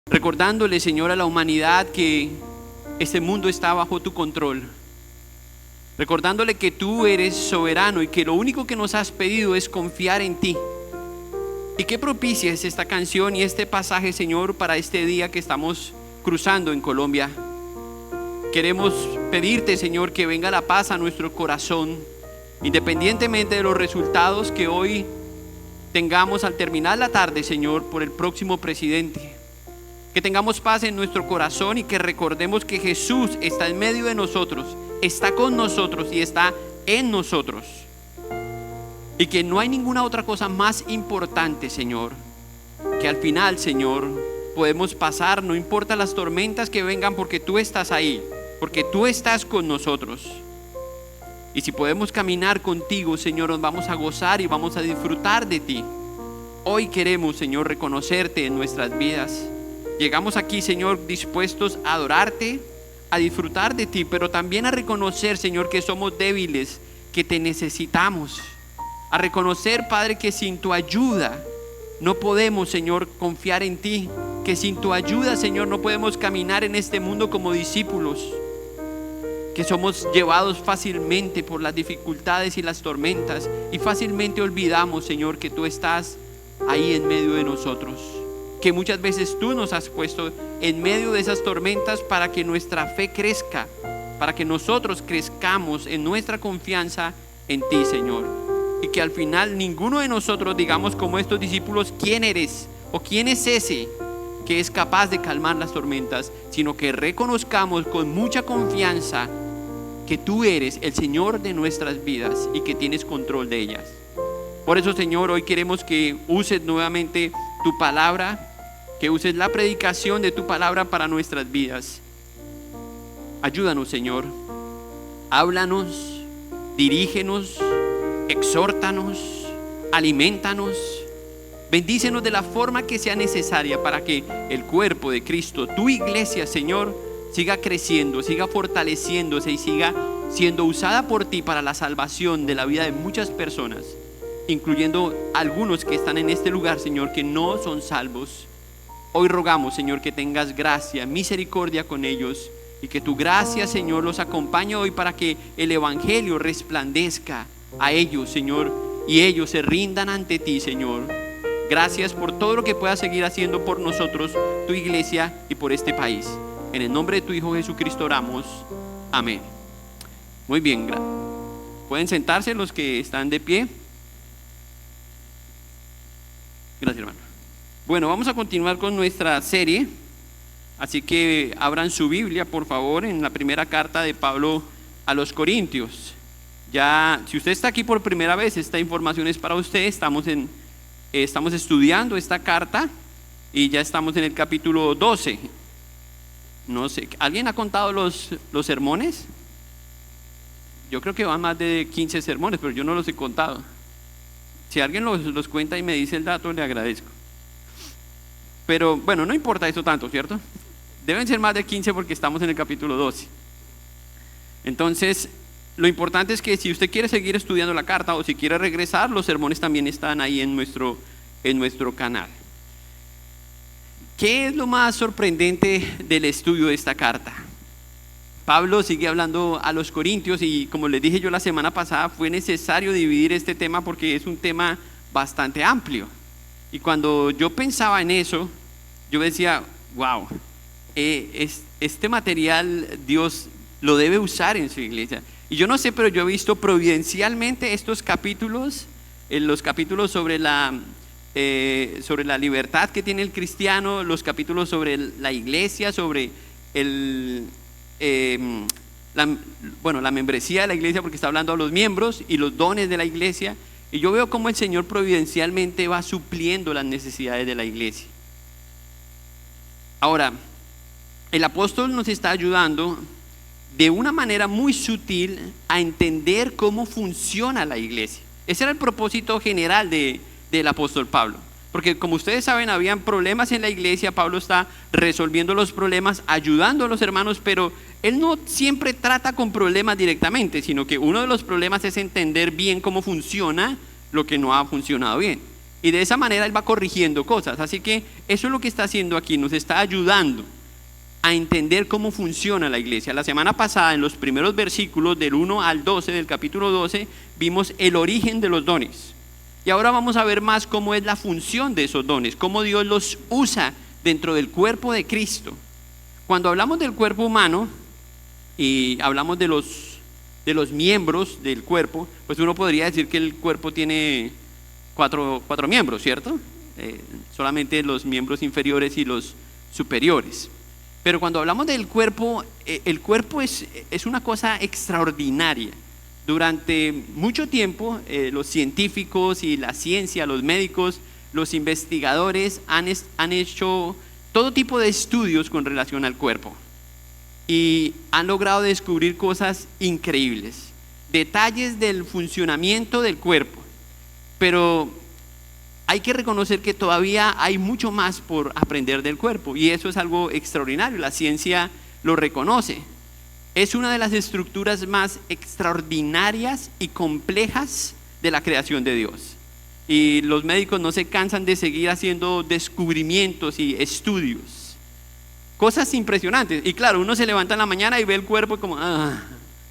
recordándole, Señor, a la humanidad que este mundo está bajo tu control, recordándole que tú eres soberano y que lo único que nos has pedido es confiar en ti. Y qué propicia es esta canción y este pasaje, Señor, para este día que estamos cruzando en Colombia. Queremos pedirte, Señor, que venga la paz a nuestro corazón, independientemente de los resultados que hoy tengamos al terminar la tarde, Señor, por el próximo presidente. Que tengamos paz en nuestro corazón y que recordemos que Jesús está en medio de nosotros, está con nosotros y está en nosotros. Y que no hay ninguna otra cosa más importante, Señor, que al final, Señor, podemos pasar, no importa las tormentas que vengan, porque tú estás ahí, porque tú estás con nosotros. Y si podemos caminar contigo, Señor, nos vamos a gozar y vamos a disfrutar de ti. Hoy queremos, Señor, reconocerte en nuestras vidas. Llegamos aquí, Señor, dispuestos a adorarte, a disfrutar de ti, pero también a reconocer, Señor, que somos débiles, que te necesitamos. A reconocer, Padre, que sin tu ayuda no podemos, Señor, confiar en ti. Que sin tu ayuda, Señor, no podemos caminar en este mundo como discípulos. Que somos llevados fácilmente por las dificultades y las tormentas y fácilmente olvidamos, Señor, que tú estás ahí en medio de nosotros. Que muchas veces tú nos has puesto en medio de esas tormentas para que nuestra fe crezca, para que nosotros crezcamos en nuestra confianza en ti, Señor. Y que al final ninguno de nosotros digamos como estos discípulos: ¿quién eres? ¿O quién es ese que es capaz de calmar las tormentas? Sino que reconozcamos con mucha confianza que tú eres el Señor de nuestras vidas y que tienes control de ellas. Por eso, Señor, hoy queremos que uses nuevamente tu palabra, que uses la predicación de tu palabra para nuestras vidas. Ayúdanos, Señor. Háblanos, dirígenos, exhórtanos, aliméntanos, bendícenos de la forma que sea necesaria para que el cuerpo de Cristo, tu iglesia, Señor, siga creciendo, siga fortaleciéndose y siga siendo usada por ti para la salvación de la vida de muchas personas, incluyendo algunos que están en este lugar, Señor, que no son salvos. Hoy rogamos, Señor, que tengas gracia, misericordia con ellos y que tu gracia, Señor, los acompañe hoy para que el evangelio resplandezca a ellos, Señor, y ellos se rindan ante ti, Señor. Gracias por todo lo que puedas seguir haciendo por nosotros, tu iglesia, y por este país. En el nombre de tu Hijo Jesucristo oramos. Amén. Muy bien, pueden sentarse los que están de pie. Gracias, hermano. Bueno, vamos a continuar con nuestra serie, así que abran su Biblia, por favor, en la primera carta de Pablo a los Corintios. Ya, si usted está aquí por primera vez, esta información es para usted. Estamos estudiando esta carta y ya estamos en el capítulo 12. No sé, ¿alguien ha contado los sermones? Yo creo que van más de 15 sermones, pero yo no los he contado. Si alguien los cuenta y me dice el dato, le agradezco. Pero bueno, no importa eso tanto, ¿cierto? Deben ser más de 15 porque estamos en el capítulo 12. Entonces, lo importante es que si usted quiere seguir estudiando la carta o si quiere regresar, los sermones también están ahí en nuestro canal. ¿Qué es lo más sorprendente del estudio de esta carta? Pablo sigue hablando a los corintios y, como les dije yo la semana pasada, fue necesario dividir este tema porque es un tema bastante amplio. Y cuando yo pensaba en eso, yo decía, wow, este material Dios lo debe usar en su iglesia. Y yo no sé, pero yo he visto providencialmente estos capítulos, los capítulos sobre la libertad que tiene el cristiano, los capítulos sobre la iglesia, sobre la membresía de la iglesia, porque está hablando a los miembros y los dones de la iglesia. Y yo veo cómo el Señor providencialmente va supliendo las necesidades de la iglesia. Ahora, el apóstol nos está ayudando de una manera muy sutil a entender cómo funciona la iglesia. Ese era el propósito general del apóstol Pablo, porque como ustedes saben, habían problemas en la iglesia. Pablo está resolviendo los problemas, ayudando a los hermanos, pero él no siempre trata con problemas directamente, sino que uno de los problemas es entender bien cómo funciona lo que no ha funcionado bien. Y de esa manera Él va corrigiendo cosas. Así que eso es lo que está haciendo aquí, nos está ayudando a entender cómo funciona la iglesia. La semana pasada, en los primeros versículos del 1 al 12 del capítulo 12, vimos el origen de los dones. Y ahora vamos a ver más cómo es la función de esos dones, cómo Dios los usa dentro del cuerpo de Cristo. Cuando hablamos del cuerpo humano y hablamos de los miembros del cuerpo, pues uno podría decir que el cuerpo tiene cuatro miembros, ¿cierto? Solamente los miembros inferiores y los superiores. Pero cuando hablamos del cuerpo, el cuerpo es una cosa extraordinaria. Durante mucho tiempo, los científicos y la ciencia, los médicos, los investigadores han hecho todo tipo de estudios con relación al cuerpo y han logrado descubrir cosas increíbles, detalles del funcionamiento del cuerpo. Pero hay que reconocer que todavía hay mucho más por aprender del cuerpo y eso es algo extraordinario, la ciencia lo reconoce. Es una de las estructuras más extraordinarias y complejas de la creación de Dios. Y los médicos no se cansan de seguir haciendo descubrimientos y estudios. Cosas impresionantes. Y claro, uno se levanta en la mañana y ve el cuerpo como,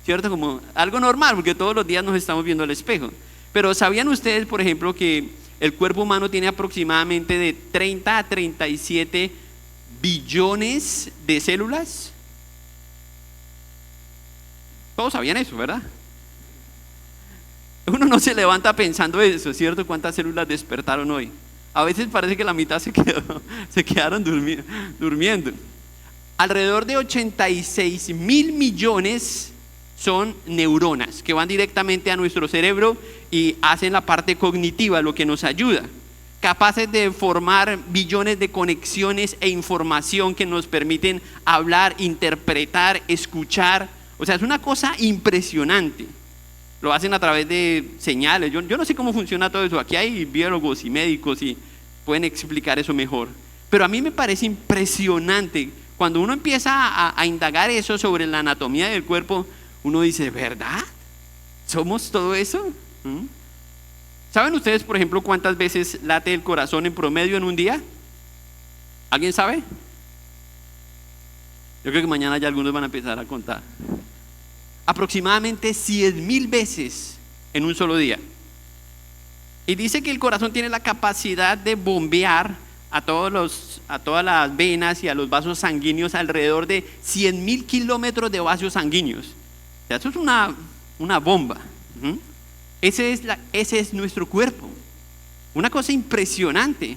¿cierto? Como algo normal, porque todos los días nos estamos viendo al espejo. Pero ¿sabían ustedes, por ejemplo, que el cuerpo humano tiene aproximadamente de 30 a 37 billones de células? Todos sabían eso, ¿verdad? Uno no se levanta pensando eso, ¿cierto? ¿Cuántas células despertaron hoy? A veces parece que la mitad se quedaron durmiendo. Alrededor de 86.000 millones son neuronas que van directamente a nuestro cerebro y hacen la parte cognitiva, lo que nos ayuda. Capaces de formar billones de conexiones e información que nos permiten hablar, interpretar, escuchar. O sea, es una cosa impresionante. Lo hacen a través de señales. Yo no sé cómo funciona todo eso. Aquí hay biólogos y médicos y pueden explicar eso mejor. Pero a mí me parece impresionante. Cuando uno empieza a indagar eso sobre la anatomía del cuerpo, uno dice, ¿verdad? ¿Somos todo eso? ¿Saben ustedes, por ejemplo, cuántas veces late el corazón en promedio en un día? ¿Alguien sabe? Yo creo que mañana ya algunos van a empezar a contar. Aproximadamente 100,000 veces en un solo día. Y dice que el corazón tiene la capacidad de bombear a todas las venas y a los vasos sanguíneos alrededor de 100,000 kilómetros de vasos sanguíneos. O sea, eso es una bomba. Ese es nuestro cuerpo. Una cosa impresionante.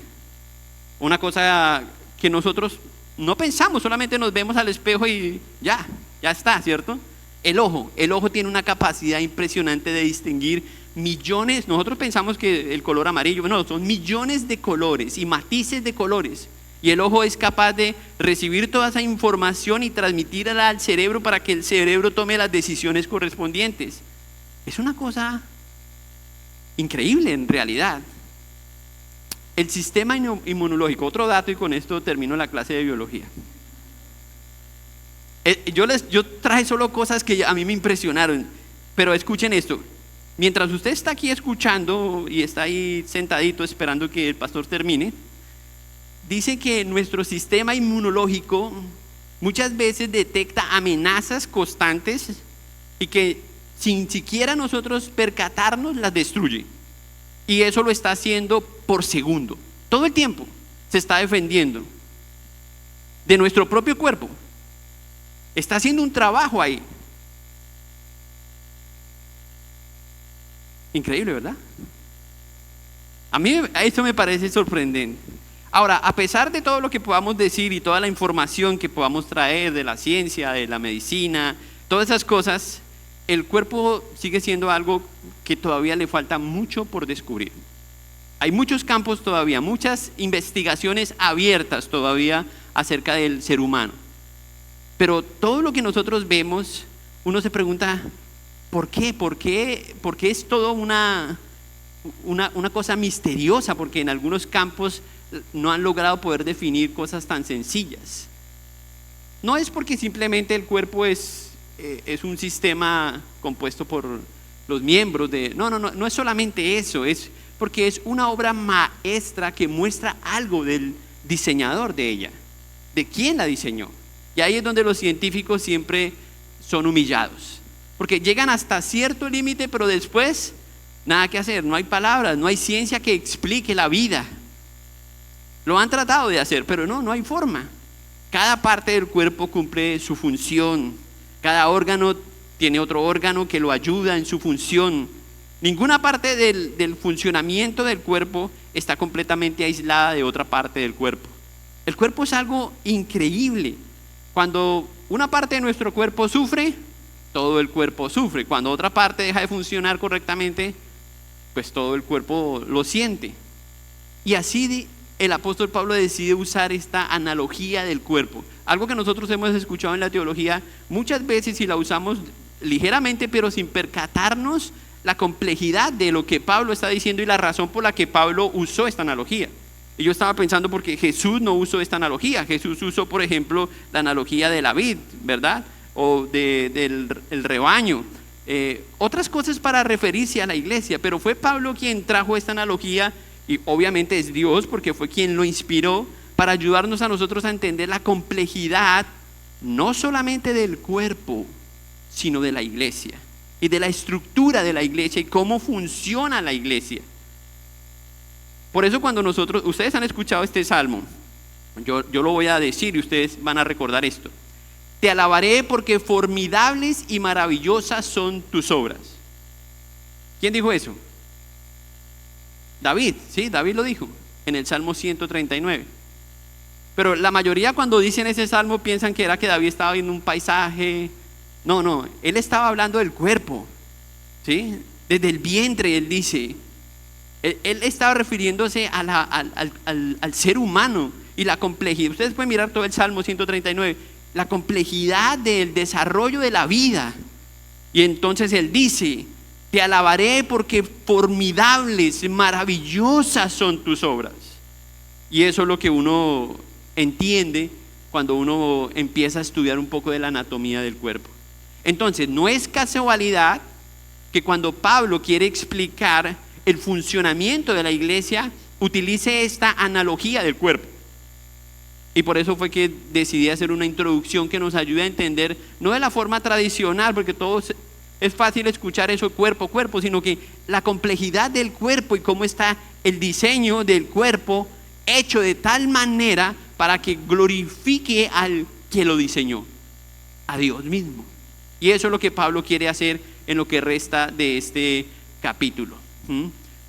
Una cosa que nosotros no pensamos, solamente nos vemos al espejo y ya está, ¿cierto? El ojo tiene una capacidad impresionante de distinguir millones. Nosotros pensamos que el color amarillo, no, son millones de colores y matices de colores. Y el ojo es capaz de recibir toda esa información y transmitirla al cerebro para que el cerebro tome las decisiones correspondientes. Es una cosa increíble en realidad. El sistema inmunológico, otro dato y con esto termino la clase de biología. Yo traje solo cosas que a mí me impresionaron, pero escuchen esto. Mientras usted está aquí escuchando y está ahí sentadito esperando que el pastor termine, dice que nuestro sistema inmunológico muchas veces detecta amenazas constantes y que sin siquiera nosotros percatarnos las destruye. Y eso lo está haciendo por segundo. Todo el tiempo se está defendiendo de nuestro propio cuerpo. Está haciendo un trabajo ahí. Increíble, ¿verdad? A mí eso me parece sorprendente. Ahora, a pesar de todo lo que podamos decir y toda la información que podamos traer de la ciencia, de la medicina, todas esas cosas, el cuerpo sigue siendo algo que todavía le falta mucho por descubrir. Hay muchos campos todavía, muchas investigaciones abiertas todavía acerca del ser humano. Pero todo lo que nosotros vemos, uno se pregunta, ¿por qué? ¿Por qué es todo una cosa misteriosa? Porque en algunos campos no han logrado poder definir cosas tan sencillas. No es porque simplemente el cuerpo es un sistema compuesto por los miembros no es solamente eso, porque es una obra maestra que muestra algo del diseñador de ella, de quién la diseñó. Y ahí es donde los científicos siempre son humillados, porque llegan hasta cierto límite, pero después nada que hacer, no hay palabras, no hay ciencia que explique la vida. Lo han tratado de hacer, pero no hay forma. Cada parte del cuerpo cumple su función, cada órgano tiene otro órgano que lo ayuda en su función. Ninguna parte del funcionamiento del cuerpo está completamente aislada de otra parte del cuerpo. El cuerpo es algo increíble. Cuando una parte de nuestro cuerpo sufre, todo el cuerpo sufre. Cuando otra parte deja de funcionar correctamente, pues todo el cuerpo lo siente. Y así el apóstol Pablo decide usar esta analogía del cuerpo, algo que nosotros hemos escuchado en la teología muchas veces y la usamos ligeramente, pero sin percatarnos la complejidad de lo que Pablo está diciendo y la razón por la que Pablo usó esta analogía. Y yo estaba pensando porque Jesús no usó esta analogía. Jesús usó, por ejemplo, la analogía de la vid, ¿verdad? O del rebaño. Otras cosas para referirse a la iglesia, pero fue Pablo quien trajo esta analogía, y obviamente es Dios porque fue quien lo inspiró para ayudarnos a nosotros a entender la complejidad no solamente del cuerpo, sino de la iglesia y de la estructura de la iglesia y cómo funciona la iglesia. Por eso cuando ustedes han escuchado este salmo, yo lo voy a decir y ustedes van a recordar esto. Te alabaré porque formidables y maravillosas son tus obras. ¿Quién dijo eso? David, sí, David lo dijo en el Salmo 139. Pero la mayoría cuando dicen ese salmo piensan que era que David estaba viendo un paisaje. No, él estaba hablando del cuerpo, ¿sí? Desde el vientre él dice. Él estaba refiriéndose al ser humano y la complejidad. Ustedes pueden mirar todo el Salmo 139, la complejidad del desarrollo de la vida. Y entonces él dice: te alabaré porque formidables, maravillosas son tus obras. Y eso es lo que uno entiende cuando uno empieza a estudiar un poco de la anatomía del cuerpo. Entonces, no es casualidad que cuando Pablo quiere explicar el funcionamiento de la iglesia, utilice esta analogía del cuerpo. Y por eso fue que decidí hacer una introducción que nos ayude a entender, no de la forma tradicional, porque todos es fácil escuchar eso, cuerpo, sino que la complejidad del cuerpo y cómo está el diseño del cuerpo hecho de tal manera para que glorifique al que lo diseñó, a Dios mismo. Y eso es lo que Pablo quiere hacer en lo que resta de este capítulo.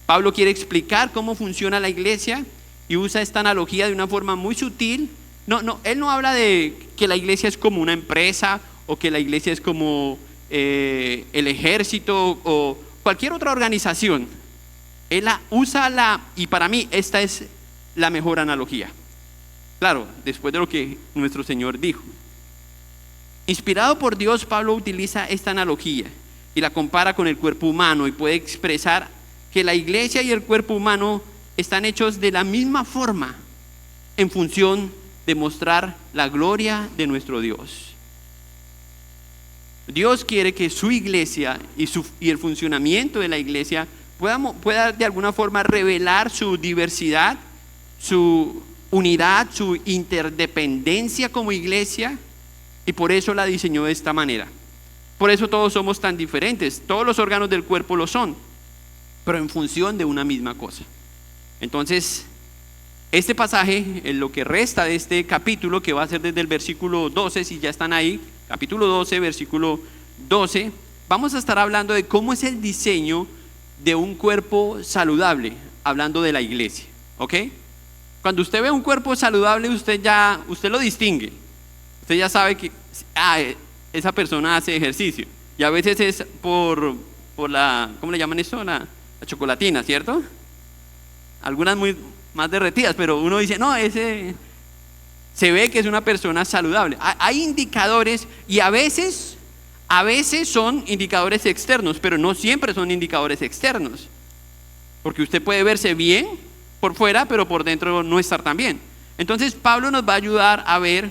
Pablo quiere explicar cómo funciona la iglesia y usa esta analogía de una forma muy sutil. Él no habla de que la iglesia es como una empresa o que la iglesia es como el ejército o cualquier otra organización. Él usa y para mí esta es la mejor analogía. Claro, después de lo que nuestro Señor dijo. Inspirado por Dios, Pablo utiliza esta analogía y la compara con el cuerpo humano y puede expresar que la iglesia y el cuerpo humano están hechos de la misma forma en función de mostrar la gloria de nuestro Dios. Dios quiere que su iglesia y el funcionamiento de la iglesia pueda de alguna forma revelar su diversidad, su unidad, su interdependencia como iglesia, y por eso la diseñó de esta manera. Por eso todos somos tan diferentes, todos los órganos del cuerpo lo son, pero en función de una misma cosa. Entonces, este pasaje, en lo que resta de este capítulo, que va a ser desde el versículo 12, si ya están ahí, capítulo 12, versículo 12, vamos a estar hablando de cómo es el diseño de un cuerpo saludable, hablando de la iglesia, ¿ok? Cuando usted ve un cuerpo saludable, usted lo distingue. Usted ya sabe que esa persona hace ejercicio. Y a veces es por la, ¿cómo le llaman eso? La chocolatina, ¿cierto? Algunas muy más derretidas, pero uno dice, no, ese se ve que es una persona saludable. Hay indicadores y a veces son indicadores externos, pero no siempre son indicadores externos. Porque usted puede verse bien por fuera, pero por dentro no estar tan bien. Entonces Pablo nos va a ayudar a ver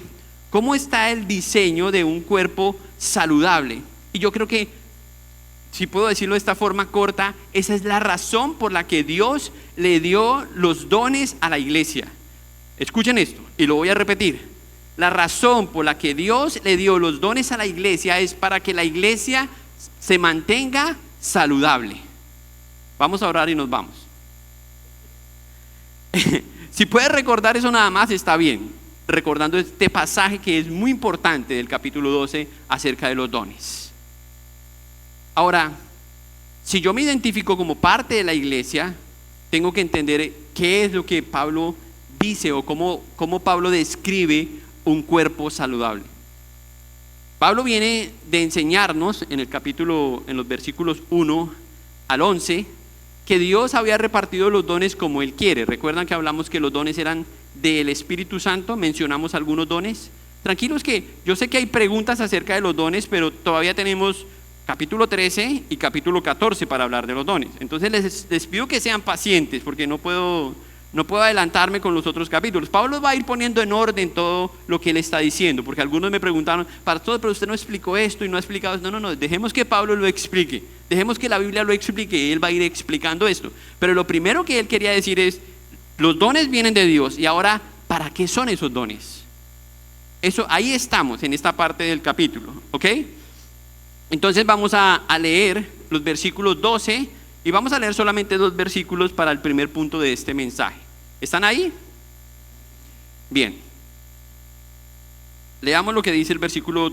cómo está el diseño de un cuerpo saludable. Y yo creo que si puedo decirlo de esta forma corta, esa es la razón por la que Dios le dio los dones a la iglesia. Escuchen esto y lo voy a repetir. La razón por la que Dios le dio los dones a la iglesia es para que la iglesia se mantenga saludable. Vamos a orar y nos vamos. Si puedes recordar eso nada más está bien, recordando este pasaje que es muy importante del capítulo 12 acerca de los dones. Ahora, si yo me identifico como parte de la iglesia, tengo que entender qué es lo que Pablo dice o cómo Pablo describe un cuerpo saludable. Pablo viene de enseñarnos en los versículos 1 al 11, que Dios había repartido los dones como Él quiere. ¿Recuerdan que hablamos que los dones eran del Espíritu Santo? Mencionamos algunos dones. Tranquilos que yo sé que hay preguntas acerca de los dones, pero todavía tenemos capítulo 13 y capítulo 14 para hablar de los dones. Entonces les pido que sean pacientes porque no puedo adelantarme con los otros capítulos. Pablo va a ir poniendo en orden todo lo que él está diciendo, porque algunos me preguntaron, pastor, pero usted no explicó esto y no ha explicado esto. No, dejemos que Pablo lo explique, dejemos que la Biblia lo explique y él va a ir explicando esto. Pero lo primero que él quería decir es, los dones vienen de Dios y ahora, ¿para qué son esos dones? Eso, ahí estamos en esta parte del capítulo, ¿ok? Entonces vamos a leer los versículos 12 y vamos a leer solamente 2 versículos para el primer punto de este mensaje. ¿Están ahí? Bien. Leamos lo que dice el versículo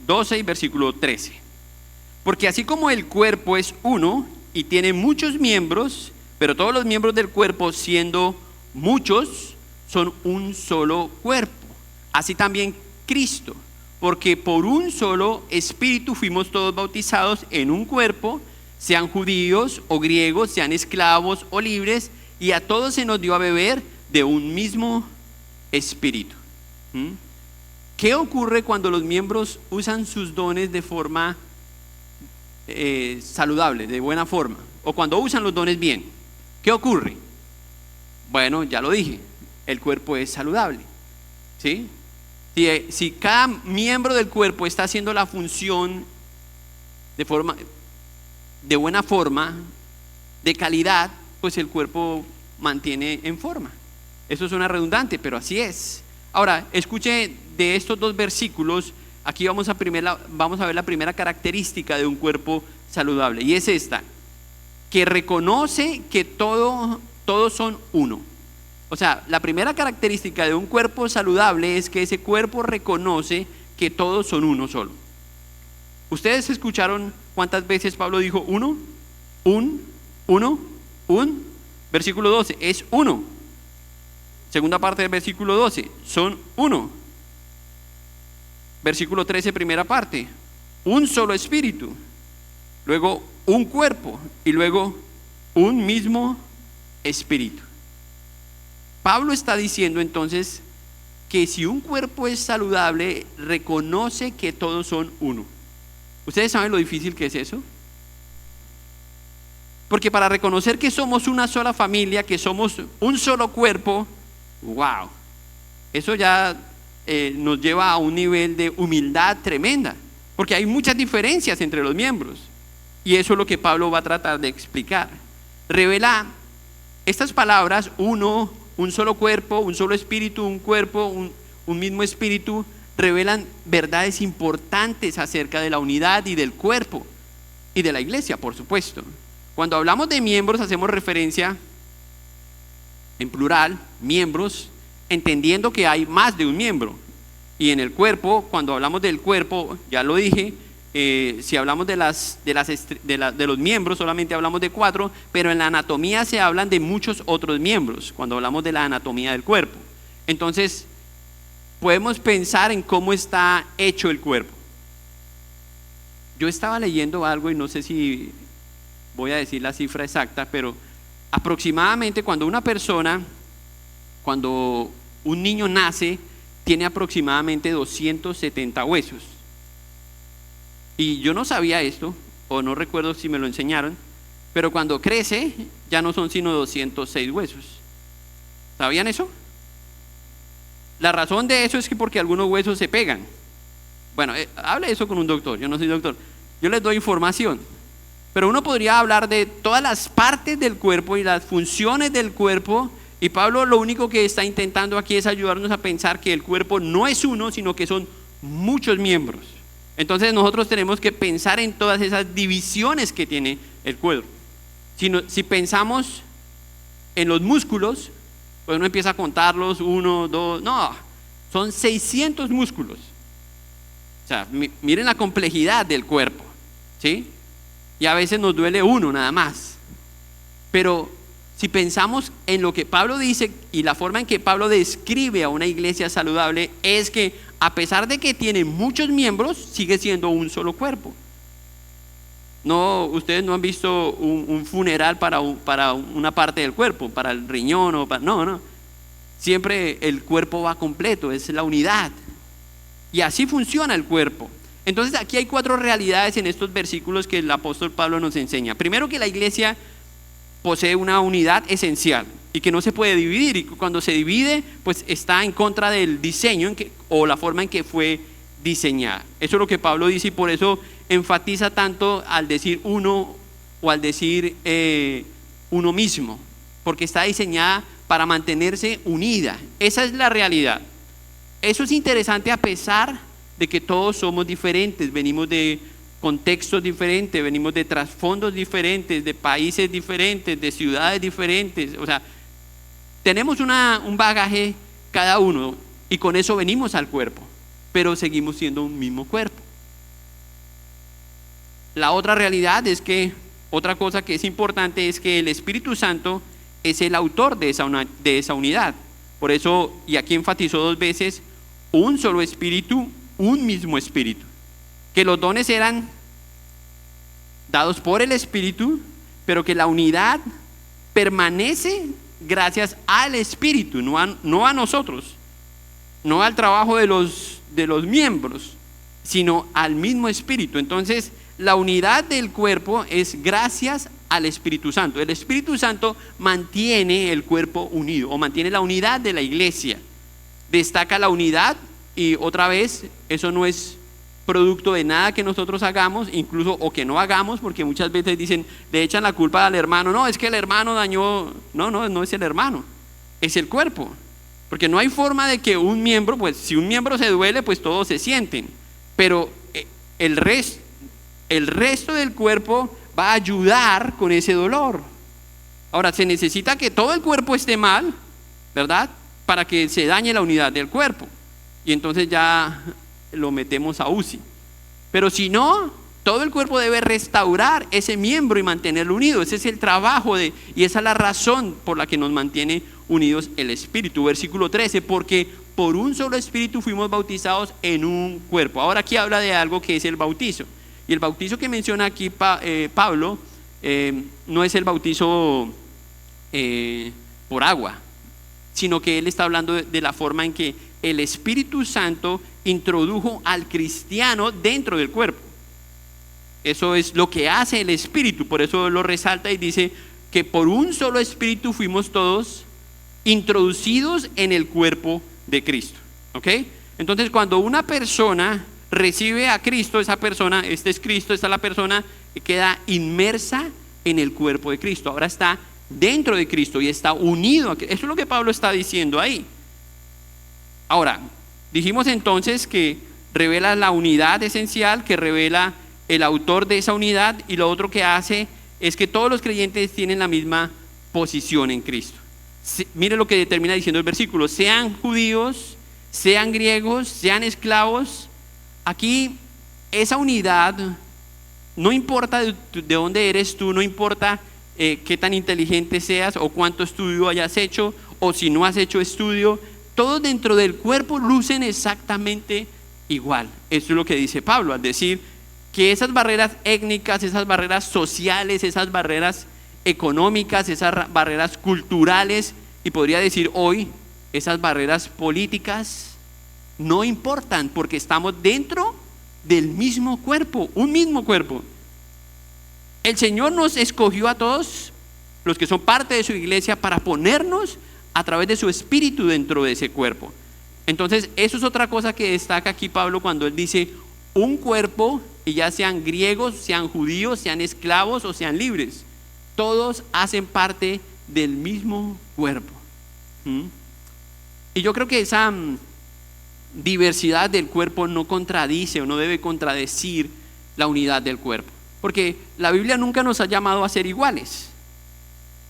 12 y versículo 13. Porque así como el cuerpo es uno y tiene muchos miembros, pero todos los miembros del cuerpo, siendo muchos, son un solo cuerpo. Así también Cristo, porque por un solo espíritu fuimos todos bautizados en un cuerpo, sean judíos o griegos, sean esclavos o libres, y a todos se nos dio a beber de un mismo espíritu. ¿Qué ocurre cuando los miembros usan sus dones de forma saludable, de buena forma? O cuando usan los dones bien, ¿qué ocurre? Bueno, ya lo dije, el cuerpo es saludable, ¿sí? Si cada miembro del cuerpo está haciendo la función de buena forma, de calidad, pues el cuerpo mantiene en forma. Eso suena redundante, pero así es. Ahora, escuche de estos 2 versículos, aquí vamos a ver la primera característica de un cuerpo saludable, y es esta, que reconoce que todos son uno. O sea, la primera característica de un cuerpo saludable es que ese cuerpo reconoce que todos son uno solo. ¿Ustedes escucharon cuántas veces Pablo dijo uno? Versículo 12, es uno. Segunda parte del versículo 12, son uno. Versículo 13, primera parte, un solo espíritu. Luego un cuerpo y luego un mismo espíritu. Pablo está diciendo entonces que si un cuerpo es saludable, reconoce que todos son uno. ¿Ustedes saben lo difícil que es eso? Porque para reconocer que somos una sola familia, que somos un solo cuerpo, wow, eso ya nos lleva a un nivel de humildad tremenda, porque hay muchas diferencias entre los miembros, y eso es lo que Pablo va a tratar de explicar. Revela estas palabras, uno, un solo cuerpo, un solo espíritu, un cuerpo, un mismo espíritu, revelan verdades importantes acerca de la unidad y del cuerpo y de la iglesia, por supuesto. Cuando hablamos de miembros hacemos referencia en plural, miembros, entendiendo que hay más de un miembro. Y en el cuerpo, cuando hablamos del cuerpo, ya lo dije, si hablamos de los miembros solamente hablamos de 4, pero en la anatomía se hablan de muchos otros miembros cuando hablamos de la anatomía del cuerpo. Entonces podemos pensar en cómo está hecho el cuerpo. Yo estaba leyendo algo y no sé si voy a decir la cifra exacta, pero aproximadamente cuando un niño nace, tiene aproximadamente 270 huesos. Y yo no sabía esto, o no recuerdo si me lo enseñaron, pero cuando crece ya no son sino 206 huesos. ¿Sabían eso? La razón de eso es que porque algunos huesos se pegan. Bueno, hable eso con un doctor, yo no soy doctor. Yo les doy información. pero uno podría hablar de todas las partes del cuerpo y las funciones del cuerpo, y Pablo lo único que está intentando aquí es ayudarnos a pensar que el cuerpo no es uno, sino que son muchos miembros. Entonces nosotros tenemos que pensar en todas esas divisiones que tiene el cuerpo. Si pensamos en los músculos, pues uno empieza a contarlos, 1, 2, no, son 600 músculos. O sea, miren la complejidad del cuerpo, ¿sí? Y a veces nos duele uno nada más. Pero si pensamos en lo que Pablo dice y la forma en que Pablo describe a una iglesia saludable, es que a pesar de que tiene muchos miembros, sigue siendo un solo cuerpo. No, ustedes no han visto un funeral para una parte del cuerpo, para el riñón no. Siempre el cuerpo va completo, es la unidad. Y así funciona el cuerpo. Entonces aquí hay 4 realidades en estos versículos que el apóstol Pablo nos enseña. Primero, que la iglesia posee una unidad esencial y que no se puede dividir, y cuando se divide pues está en contra del diseño o la forma en que fue diseñada. Eso es lo que Pablo dice, y por eso enfatiza tanto al decir uno o al decir uno mismo, porque está diseñada para mantenerse unida. Esa es la realidad. Eso es interesante a pesar de que todos somos diferentes, venimos de contextos diferentes, venimos de trasfondos diferentes, de países diferentes, de ciudades diferentes. O sea, tenemos un bagaje cada uno, y con eso venimos al cuerpo, pero seguimos siendo un mismo cuerpo. La otra realidad es que, otra cosa que es importante, es que el Espíritu Santo es el autor de esa unidad. Por eso, y aquí enfatizó 2 veces, un solo espíritu, un mismo espíritu. Que los dones eran dados por el Espíritu, pero que la unidad permanece gracias al Espíritu, no a nosotros, no al trabajo de los miembros, sino al mismo Espíritu. Entonces, la unidad del cuerpo es gracias al Espíritu Santo. El Espíritu Santo mantiene el cuerpo unido, o mantiene la unidad de la iglesia. Destaca la unidad, y otra vez, eso no es producto de nada que nosotros hagamos, incluso o que no hagamos, porque muchas veces dicen, le echan la culpa al hermano. No, es que el hermano dañó. No es el hermano, es el cuerpo. Porque no hay forma de que un miembro, pues si un miembro se duele, pues todos se sienten, pero el resto del cuerpo va a ayudar con ese dolor. Ahora, se necesita que todo el cuerpo esté mal, ¿verdad?, para que se dañe la unidad del cuerpo, y entonces ya lo metemos a UCI. Pero si no, todo el cuerpo debe restaurar ese miembro y mantenerlo unido. Ese es el trabajo y esa es la razón por la que nos mantiene unidos el Espíritu. Versículo 13, porque por un solo Espíritu fuimos bautizados en un cuerpo. Ahora aquí habla de algo que es el bautizo. Y el bautizo que menciona aquí Pablo no es el bautizo por agua, sino que él está hablando de la forma en que el Espíritu Santo introdujo al cristiano dentro del cuerpo. Eso es lo que hace el Espíritu, por eso lo resalta y dice que por un solo Espíritu fuimos todos introducidos en el cuerpo de Cristo. ¿Ok? Entonces, cuando una persona recibe a Cristo, esa persona, este es Cristo, esta es la persona que queda inmersa en el cuerpo de Cristo. Ahora está dentro de Cristo y está unido a Cristo. Eso es lo que Pablo está diciendo ahí. Ahora, dijimos entonces que revela la unidad esencial, que revela el autor de esa unidad, y lo otro que hace es que todos los creyentes tienen la misma posición en Cristo. Mire lo que termina diciendo el versículo: sean judíos, sean griegos, sean esclavos. Aquí esa unidad, no importa de dónde eres tú, no importa qué tan inteligente seas o cuánto estudio hayas hecho o si no has hecho estudio, todos dentro del cuerpo lucen exactamente igual. Eso es lo que dice Pablo al decir que esas barreras étnicas, esas barreras sociales, esas barreras económicas, esas barreras culturales, y podría decir hoy esas barreras políticas, no importan, porque estamos dentro del mismo cuerpo, un mismo cuerpo. El Señor nos escogió a todos los que son parte de su iglesia para ponernos a través de su Espíritu dentro de ese cuerpo. Entonces, eso es otra cosa que destaca aquí Pablo cuando él dice un cuerpo y ya sean griegos, sean judíos, sean esclavos o sean libres. Todos hacen parte del mismo cuerpo. Y yo creo que esa diversidad del cuerpo no contradice o no debe contradecir la unidad del cuerpo, porque la Biblia nunca nos ha llamado a ser iguales.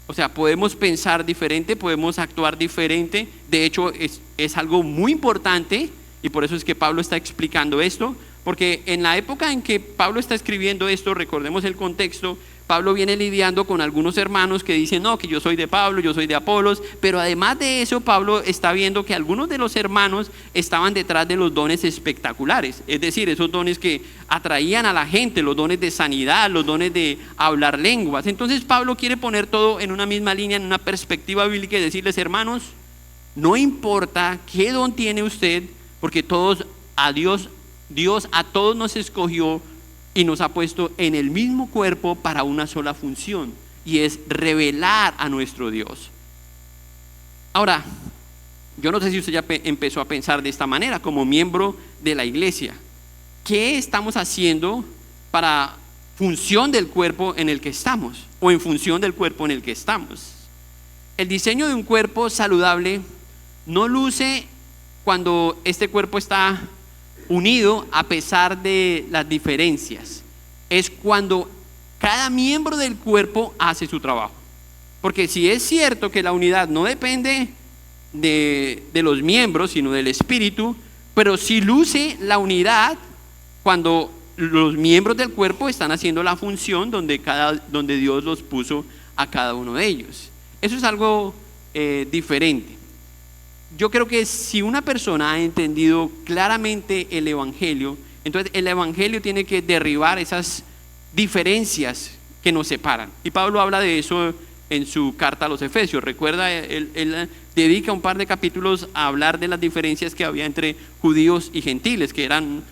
O sea, podemos pensar diferente, podemos actuar diferente. De hecho, es algo muy importante, y por eso es que Pablo está explicando esto, porque en la época en que Pablo está escribiendo esto, recordemos el contexto, Pablo viene lidiando con algunos hermanos que dicen, no, que yo soy de Pablo, yo soy de Apolos, pero además de eso, Pablo está viendo que algunos de los hermanos estaban detrás de los dones espectaculares, es decir, esos dones que atraían a la gente, los dones de sanidad, los dones de hablar lenguas. Entonces Pablo quiere poner todo en una misma línea, en una perspectiva bíblica, y decirles, hermanos, no importa qué don tiene usted, porque Dios a todos nos escogió y nos ha puesto en el mismo cuerpo para una sola función, y es revelar a nuestro Dios. Ahora, yo no sé si usted ya empezó a pensar de esta manera como miembro de la iglesia. ¿Qué estamos haciendo para función del cuerpo en el que estamos, o en función del cuerpo en el que estamos? El diseño de un cuerpo saludable no luce cuando este cuerpo está unido a pesar de las diferencias. Es cuando cada miembro del cuerpo hace su trabajo. Porque si es cierto que la unidad no depende de los miembros, sino del espíritu, pero sí luce la unidad cuando los miembros del cuerpo están haciendo la función donde Dios los puso a cada uno de ellos. Eso es algo diferente. Yo creo que si una persona ha entendido claramente el Evangelio, entonces el Evangelio tiene que derribar esas diferencias que nos separan. Y Pablo habla de eso en su carta a los Efesios. Recuerda, él dedica un par de capítulos a hablar de las diferencias que había entre judíos y gentiles, que eran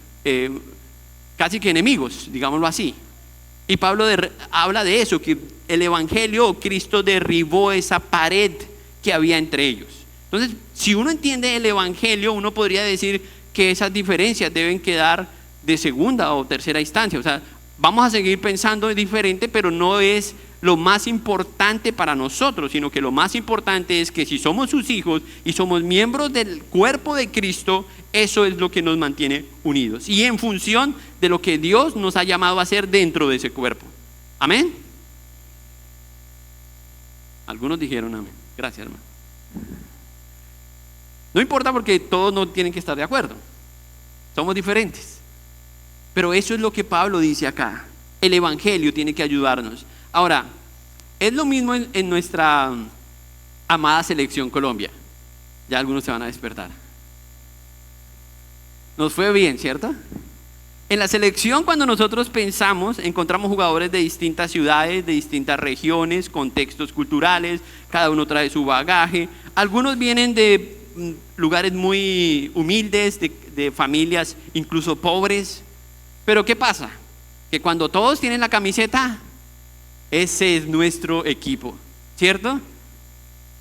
casi que enemigos, digámoslo así. Y Pablo habla de eso, que el Evangelio, Cristo derribó esa pared que había entre ellos. Entonces, si uno entiende el Evangelio, uno podría decir que esas diferencias deben quedar de segunda o tercera instancia. O sea, vamos a seguir pensando diferente, pero no es lo más importante para nosotros, sino que lo más importante es que si somos sus hijos y somos miembros del cuerpo de Cristo, eso es lo que nos mantiene unidos. Y en función de lo que Dios nos ha llamado a hacer dentro de ese cuerpo. ¿Amén? Algunos dijeron amén. Gracias, hermano. No importa, porque todos no tienen que estar de acuerdo. Somos diferentes. Pero eso es lo que Pablo dice acá. El Evangelio tiene que ayudarnos. Ahora, es lo mismo en nuestra amada selección Colombia. Ya algunos se van a despertar. Nos fue bien, ¿cierto? En la selección, cuando nosotros pensamos, encontramos jugadores de distintas ciudades, de distintas regiones, contextos culturales, cada uno trae su bagaje. Algunos vienen de lugares muy humildes, de familias incluso pobres. Pero ¿qué pasa? Que cuando todos tienen la camiseta, ese es nuestro equipo, ¿cierto?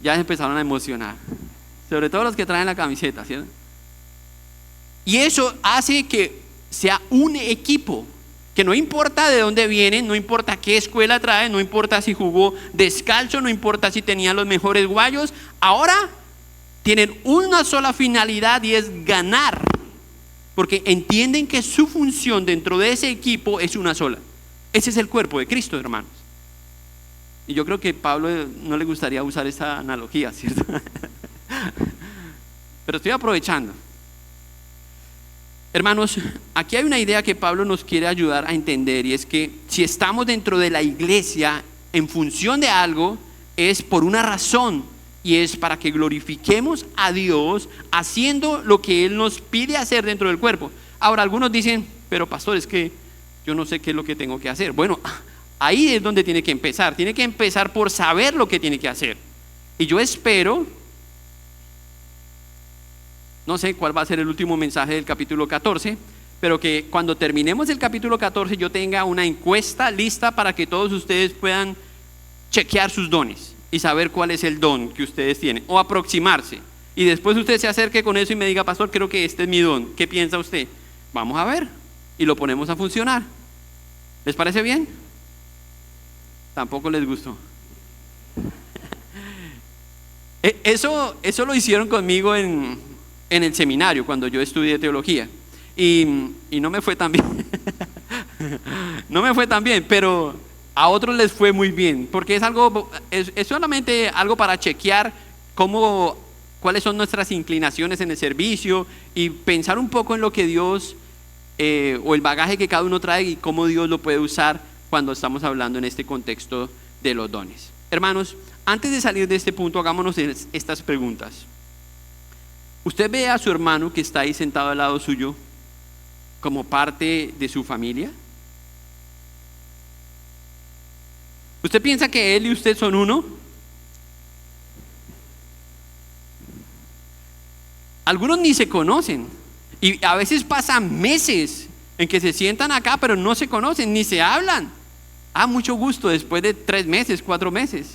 Ya se empezaron a emocionar, sobre todo los que traen la camiseta, ¿cierto? Y eso hace que sea un equipo, que no importa de dónde vienen, no importa qué escuela traen, no importa si jugó descalzo, no importa si tenía los mejores guayos, ahora tienen una sola finalidad, y es ganar, porque entienden que su función dentro de ese equipo es una sola. Ese es el cuerpo de Cristo, hermanos. Y yo creo que a Pablo no le gustaría usar esa analogía, ¿cierto? Pero estoy aprovechando. Hermanos, aquí hay una idea que Pablo nos quiere ayudar a entender, y es que si estamos dentro de la iglesia en función de algo, es por una razón, y es para que glorifiquemos a Dios haciendo lo que Él nos pide hacer dentro del cuerpo. Ahora, algunos dicen, pero pastor, es que yo no sé qué es lo que tengo que hacer. Bueno, ahí es donde tiene que empezar. Tiene que empezar por saber lo que tiene que hacer. Y yo espero, no sé cuál va a ser el último mensaje del capítulo 14, pero que cuando terminemos el capítulo 14 yo tenga una encuesta lista para que todos ustedes puedan chequear sus dones y saber cuál es el don que ustedes tienen, o aproximarse. Y después usted se acerque con eso y me diga, pastor, creo que este es mi don. ¿Qué piensa usted? Vamos a ver. y lo ponemos a funcionar. ¿Les parece bien? Tampoco les gustó. Eso lo hicieron conmigo en el seminario cuando yo estudié teología y no me fue tan bien. No me fue tan bien, pero a otros les fue muy bien, porque es solamente algo para chequear cuáles son nuestras inclinaciones en el servicio y pensar un poco en lo que Dios o el bagaje que cada uno trae y cómo Dios lo puede usar cuando estamos hablando en este contexto de los dones. Hermanos, antes de salir de este punto, hagámonos estas preguntas. ¿Usted ve a su hermano que está ahí sentado al lado suyo como parte de su familia? ¿Usted piensa que él y usted son uno? Algunos ni se conocen y a veces pasan meses en que se sientan acá pero no se conocen ni se hablan. Mucho gusto después de 3 meses, 4 meses.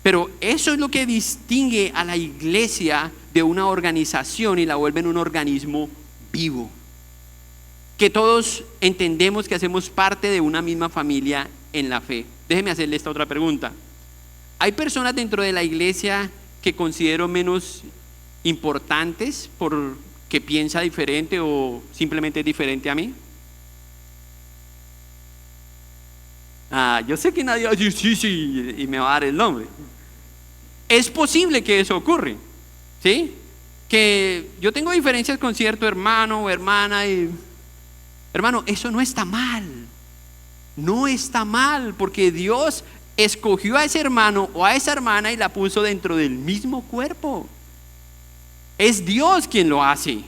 Pero eso es lo que distingue a la iglesia de una organización y la vuelve un organismo vivo. Que todos entendemos que hacemos parte de una misma familia en la fe. Déjeme hacerle esta otra pregunta. ¿Hay personas dentro de la iglesia que considero menos importantes porque piensa diferente o simplemente es diferente a mí? Yo sé que nadie va a decir sí y me va a dar el nombre. Es posible que eso ocurra, ¿sí? Que yo tengo diferencias con cierto hermano o hermana y hermano, eso no está mal. No está mal porque Dios escogió a ese hermano o a esa hermana y la puso dentro del mismo cuerpo. Es Dios quien lo hace.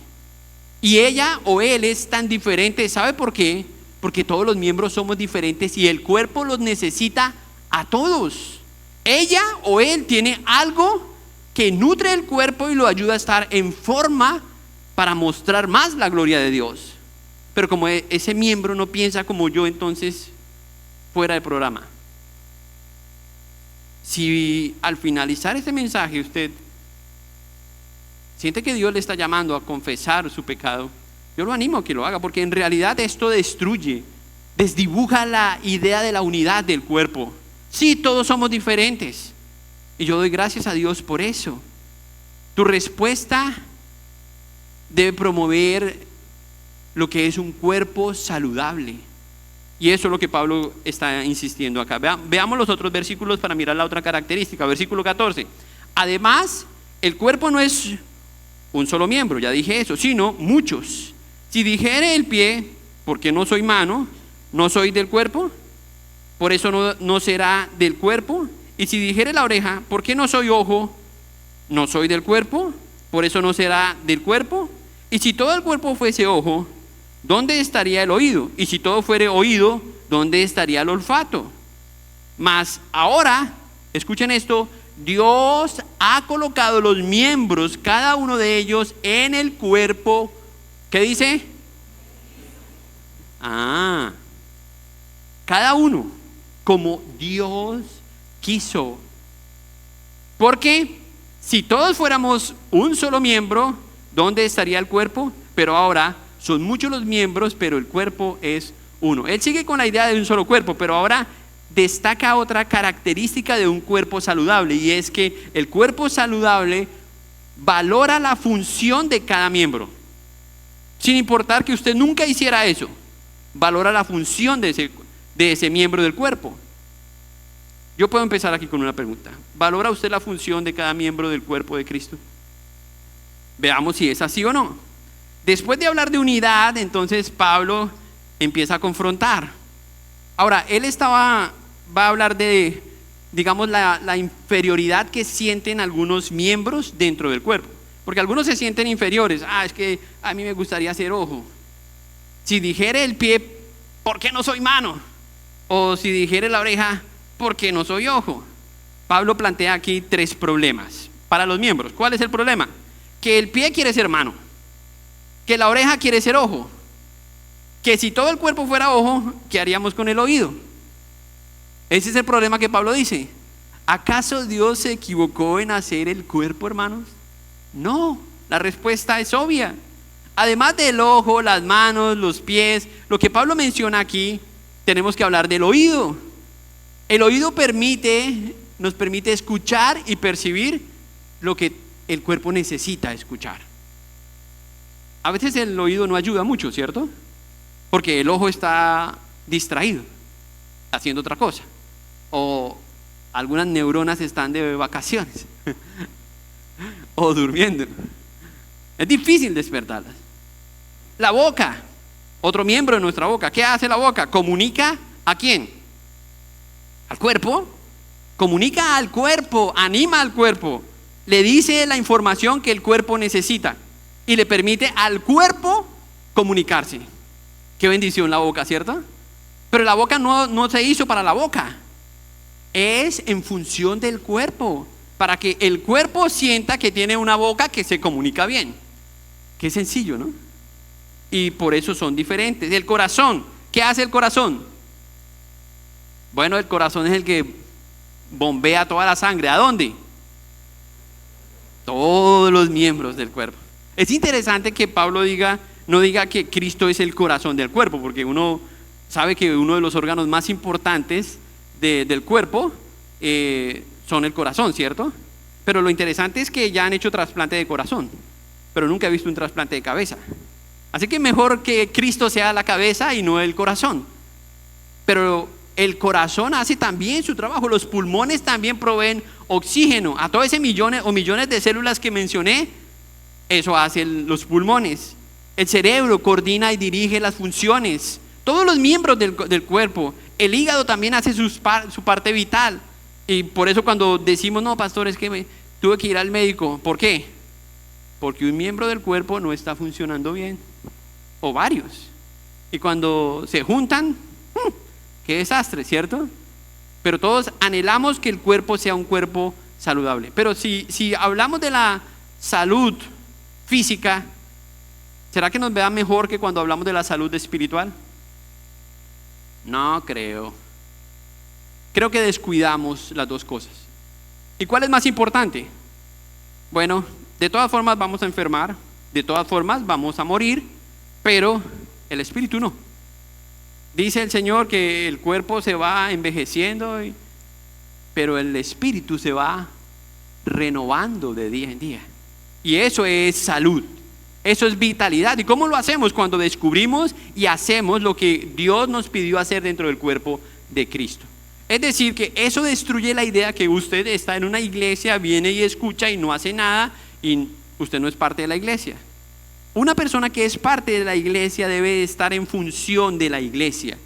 Y ella o él es tan diferente. ¿Sabe por qué? Porque todos los miembros somos diferentes y el cuerpo los necesita a todos. Ella o él tiene algo que nutre el cuerpo y lo ayuda a estar en forma para mostrar más la gloria de Dios. Pero como ese miembro no piensa como yo, entonces fuera del programa. Si al finalizar este mensaje usted siente que Dios le está llamando a confesar su pecado, yo lo animo a que lo haga, porque en realidad esto desdibuja la idea de la unidad del cuerpo. Sí, todos somos diferentes y yo doy gracias a Dios por eso. Tu respuesta debe promover lo que es un cuerpo saludable. Y eso es lo que Pablo está insistiendo acá. Veamos los otros versículos para mirar la otra característica. Versículo 14. Además, el cuerpo no es un solo miembro, ya dije eso, sino muchos. Si dijere el pie, porque no soy mano, no soy del cuerpo, por eso no será del cuerpo. Y si dijere la oreja, porque no soy ojo, no soy del cuerpo, por eso no será del cuerpo. Y si todo el cuerpo fuese ojo, ¿dónde estaría el oído? Y si todo fuere oído, ¿dónde estaría el olfato? Mas ahora, escuchen esto, Dios ha colocado los miembros, cada uno de ellos, en el cuerpo. ¿Qué dice? Cada uno como Dios quiso. Porque si todos fuéramos un solo miembro, ¿dónde estaría el cuerpo? Pero ahora son muchos los miembros, pero el cuerpo es uno. Él sigue con la idea de un solo cuerpo, pero ahora destaca otra característica de un cuerpo saludable, y es que el cuerpo saludable valora la función de cada miembro. Sin importar que usted nunca hiciera eso, valora la función de ese miembro del cuerpo. Yo puedo empezar aquí con una pregunta. ¿Valora usted la función de cada miembro del cuerpo de Cristo? Veamos si es así o no. Después de hablar de unidad, entonces Pablo empieza a confrontar. Ahora, él va a hablar de, digamos, la inferioridad que sienten algunos miembros dentro del cuerpo. Porque algunos se sienten inferiores. Es que a mí me gustaría ser ojo. Si dijere el pie, ¿por qué no soy mano? O si dijere la oreja, ¿por qué no soy ojo? Pablo plantea aquí 3 problemas para los miembros. ¿Cuál es el problema? Que el pie quiere ser mano, que la oreja quiere ser ojo, que si todo el cuerpo fuera ojo, ¿qué haríamos con el oído? Ese es el problema que Pablo dice. ¿Acaso Dios se equivocó en hacer el cuerpo, hermanos? No, la respuesta es obvia. Además del ojo, las manos, los pies, lo que Pablo menciona aquí, tenemos que hablar del oído. El oído nos permite escuchar y percibir lo que el cuerpo necesita escuchar. A veces el oído no ayuda mucho, ¿cierto? Porque el ojo está distraído, haciendo otra cosa. O algunas neuronas están de vacaciones. O durmiendo. Es difícil despertarlas. La boca, otro miembro de nuestra boca. ¿Qué hace la boca? ¿Comunica a quién? ¿Al cuerpo? Comunica al cuerpo, anima al cuerpo. Le dice la información que el cuerpo necesita y le permite al cuerpo comunicarse. Qué bendición la boca, ¿cierto? Pero la boca no se hizo para la boca. Es en función del cuerpo, para que el cuerpo sienta que tiene una boca que se comunica bien. Qué sencillo, ¿no? Y por eso son diferentes. El corazón, ¿qué hace el corazón? Bueno, el corazón es el que bombea toda la sangre. ¿A dónde? Todos los miembros del cuerpo. Es interesante que Pablo no diga que Cristo es el corazón del cuerpo, porque uno sabe que uno de los órganos más importantes del cuerpo son el corazón, ¿cierto? Pero lo interesante es que ya han hecho trasplante de corazón, pero nunca he visto un trasplante de cabeza. Así que mejor que Cristo sea la cabeza y no el corazón. Pero el corazón hace también su trabajo. Los pulmones también proveen oxígeno a todo ese millones de células que mencioné. Eso hacen los pulmones. El cerebro coordina y dirige las funciones. Todos los miembros del cuerpo. El hígado también hace su parte vital. Y por eso cuando decimos, no, pastor, es que tuve que ir al médico. ¿Por qué? Porque un miembro del cuerpo no está funcionando bien. O varios. Y cuando se juntan, qué desastre, ¿cierto? Pero todos anhelamos que el cuerpo sea un cuerpo saludable. Pero si hablamos de la salud física, ¿será que nos vea mejor que cuando hablamos de la salud espiritual? No creo. Creo que descuidamos las dos cosas. ¿Y cuál es más importante? Bueno, de todas formas vamos a enfermar, de todas formas vamos a morir, pero el espíritu no. Dice el Señor que el cuerpo se va envejeciendo, pero el espíritu se va renovando de día en día. Y eso es salud, eso es vitalidad. ¿Y cómo lo hacemos? Cuando descubrimos y hacemos lo que Dios nos pidió hacer dentro del cuerpo de Cristo. Es decir, que eso destruye la idea que usted está en una iglesia, viene y escucha y no hace nada y usted no es parte de la iglesia. Una persona que es parte de la iglesia debe estar en función de la iglesia.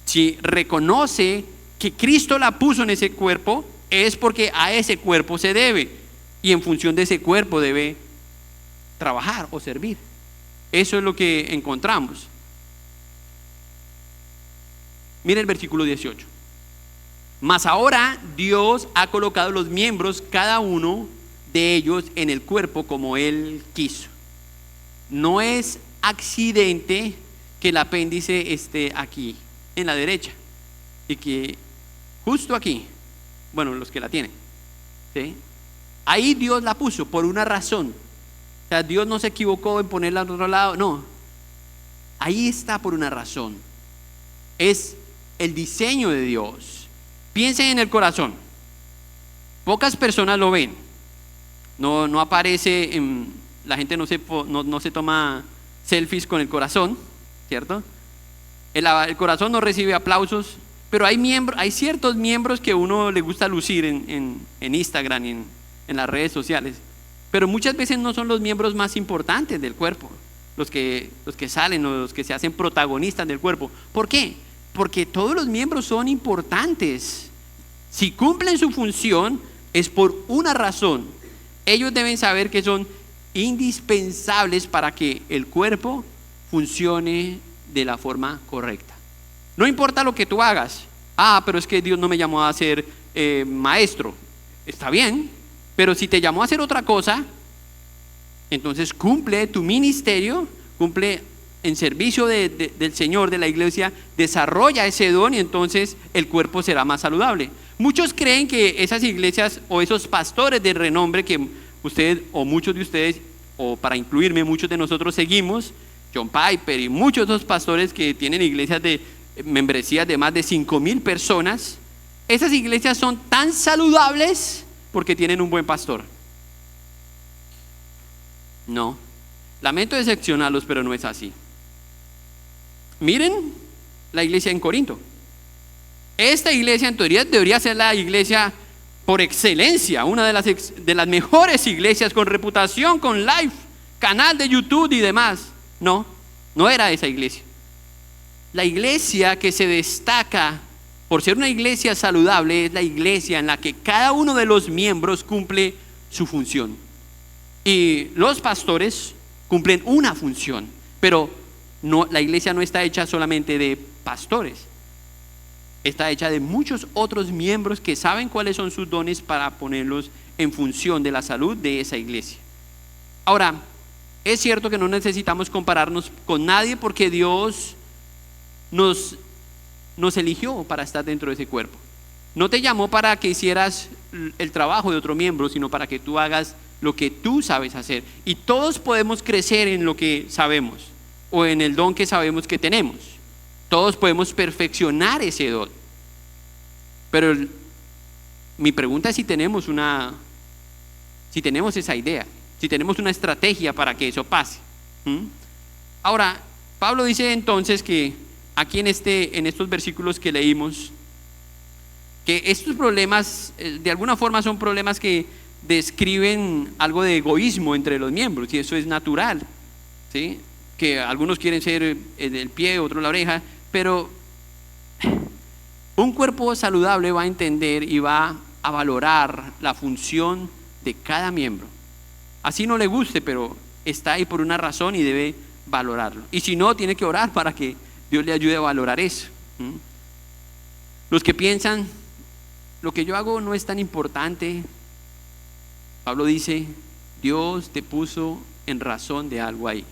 Si reconoce que Cristo la puso en ese cuerpo, es porque a ese cuerpo se debe. Y en función de ese cuerpo debe trabajar o servir. Eso es lo que encontramos. Mira el versículo 18. Mas ahora Dios ha colocado los miembros, cada uno de ellos, en el cuerpo como Él quiso. No es accidente que el apéndice esté aquí, en la derecha, y que justo aquí, bueno, los que la tienen, ¿sí? Ahí Dios la puso por una razón. O sea, Dios no se equivocó en ponerla al otro lado, no. Ahí está por una razón. Es el diseño de Dios. Piensen en el corazón. Pocas personas lo ven. No aparece en... La gente no se toma selfies con el corazón, ¿cierto? El corazón no recibe aplausos, pero hay ciertos miembros que uno le gusta lucir en Instagram y en las redes sociales. Pero muchas veces no son los miembros más importantes del cuerpo, los que salen o los que se hacen protagonistas del cuerpo. ¿Por qué? Porque todos los miembros son importantes. Si cumplen su función, es por una razón. Ellos deben saber que son indispensables para que el cuerpo funcione de la forma correcta. No importa lo que tú hagas. Pero es que Dios no me llamó a ser maestro. Está bien, pero si te llamó a hacer otra cosa, entonces cumple tu ministerio, cumple en servicio del Señor, de la iglesia, desarrolla ese don y entonces el cuerpo será más saludable. Muchos creen que esas iglesias o esos pastores de renombre que usted o muchos de ustedes o para incluirme, muchos de nosotros seguimos John Piper y muchos otros pastores que tienen iglesias de membresías de más de 5,000 personas. Esas iglesias son tan saludables porque tienen un buen pastor. No, lamento decepcionarlos, pero no es así. Miren la iglesia en Corinto. Esta iglesia en teoría debería ser la iglesia por excelencia, una de las mejores iglesias con reputación, con live, canal de YouTube y demás. No, no era esa iglesia. La iglesia que se destaca por ser una iglesia saludable es la iglesia en la que cada uno de los miembros cumple su función. Y los pastores cumplen una función, pero no, la iglesia no está hecha solamente de pastores. Está hecha de muchos otros miembros que saben cuáles son sus dones para ponerlos en función de la salud de esa iglesia. Ahora, es cierto que no necesitamos compararnos con nadie porque Dios nos eligió para estar dentro de ese cuerpo. No te llamó para que hicieras el trabajo de otro miembro, sino para que tú hagas lo que tú sabes hacer. Y todos podemos crecer en lo que sabemos o en el don que sabemos que tenemos. Todos podemos perfeccionar ese don. Pero mi pregunta es si tenemos esa idea, si tenemos una estrategia para que eso pase. Ahora, Pablo dice entonces que aquí en estos versículos que leímos, que estos problemas de alguna forma son problemas que describen algo de egoísmo entre los miembros, y eso es natural, ¿sí? Que algunos quieren ser el pie, otros la oreja, pero un cuerpo saludable va a entender y va a valorar la función de cada miembro. Así no le guste, pero está ahí por una razón y debe valorarlo. Y si no, tiene que orar para que Dios le ayude a valorar eso. Los que piensan, lo que yo hago no es tan importante, Pablo dice, Dios te puso en razón de algo ahí.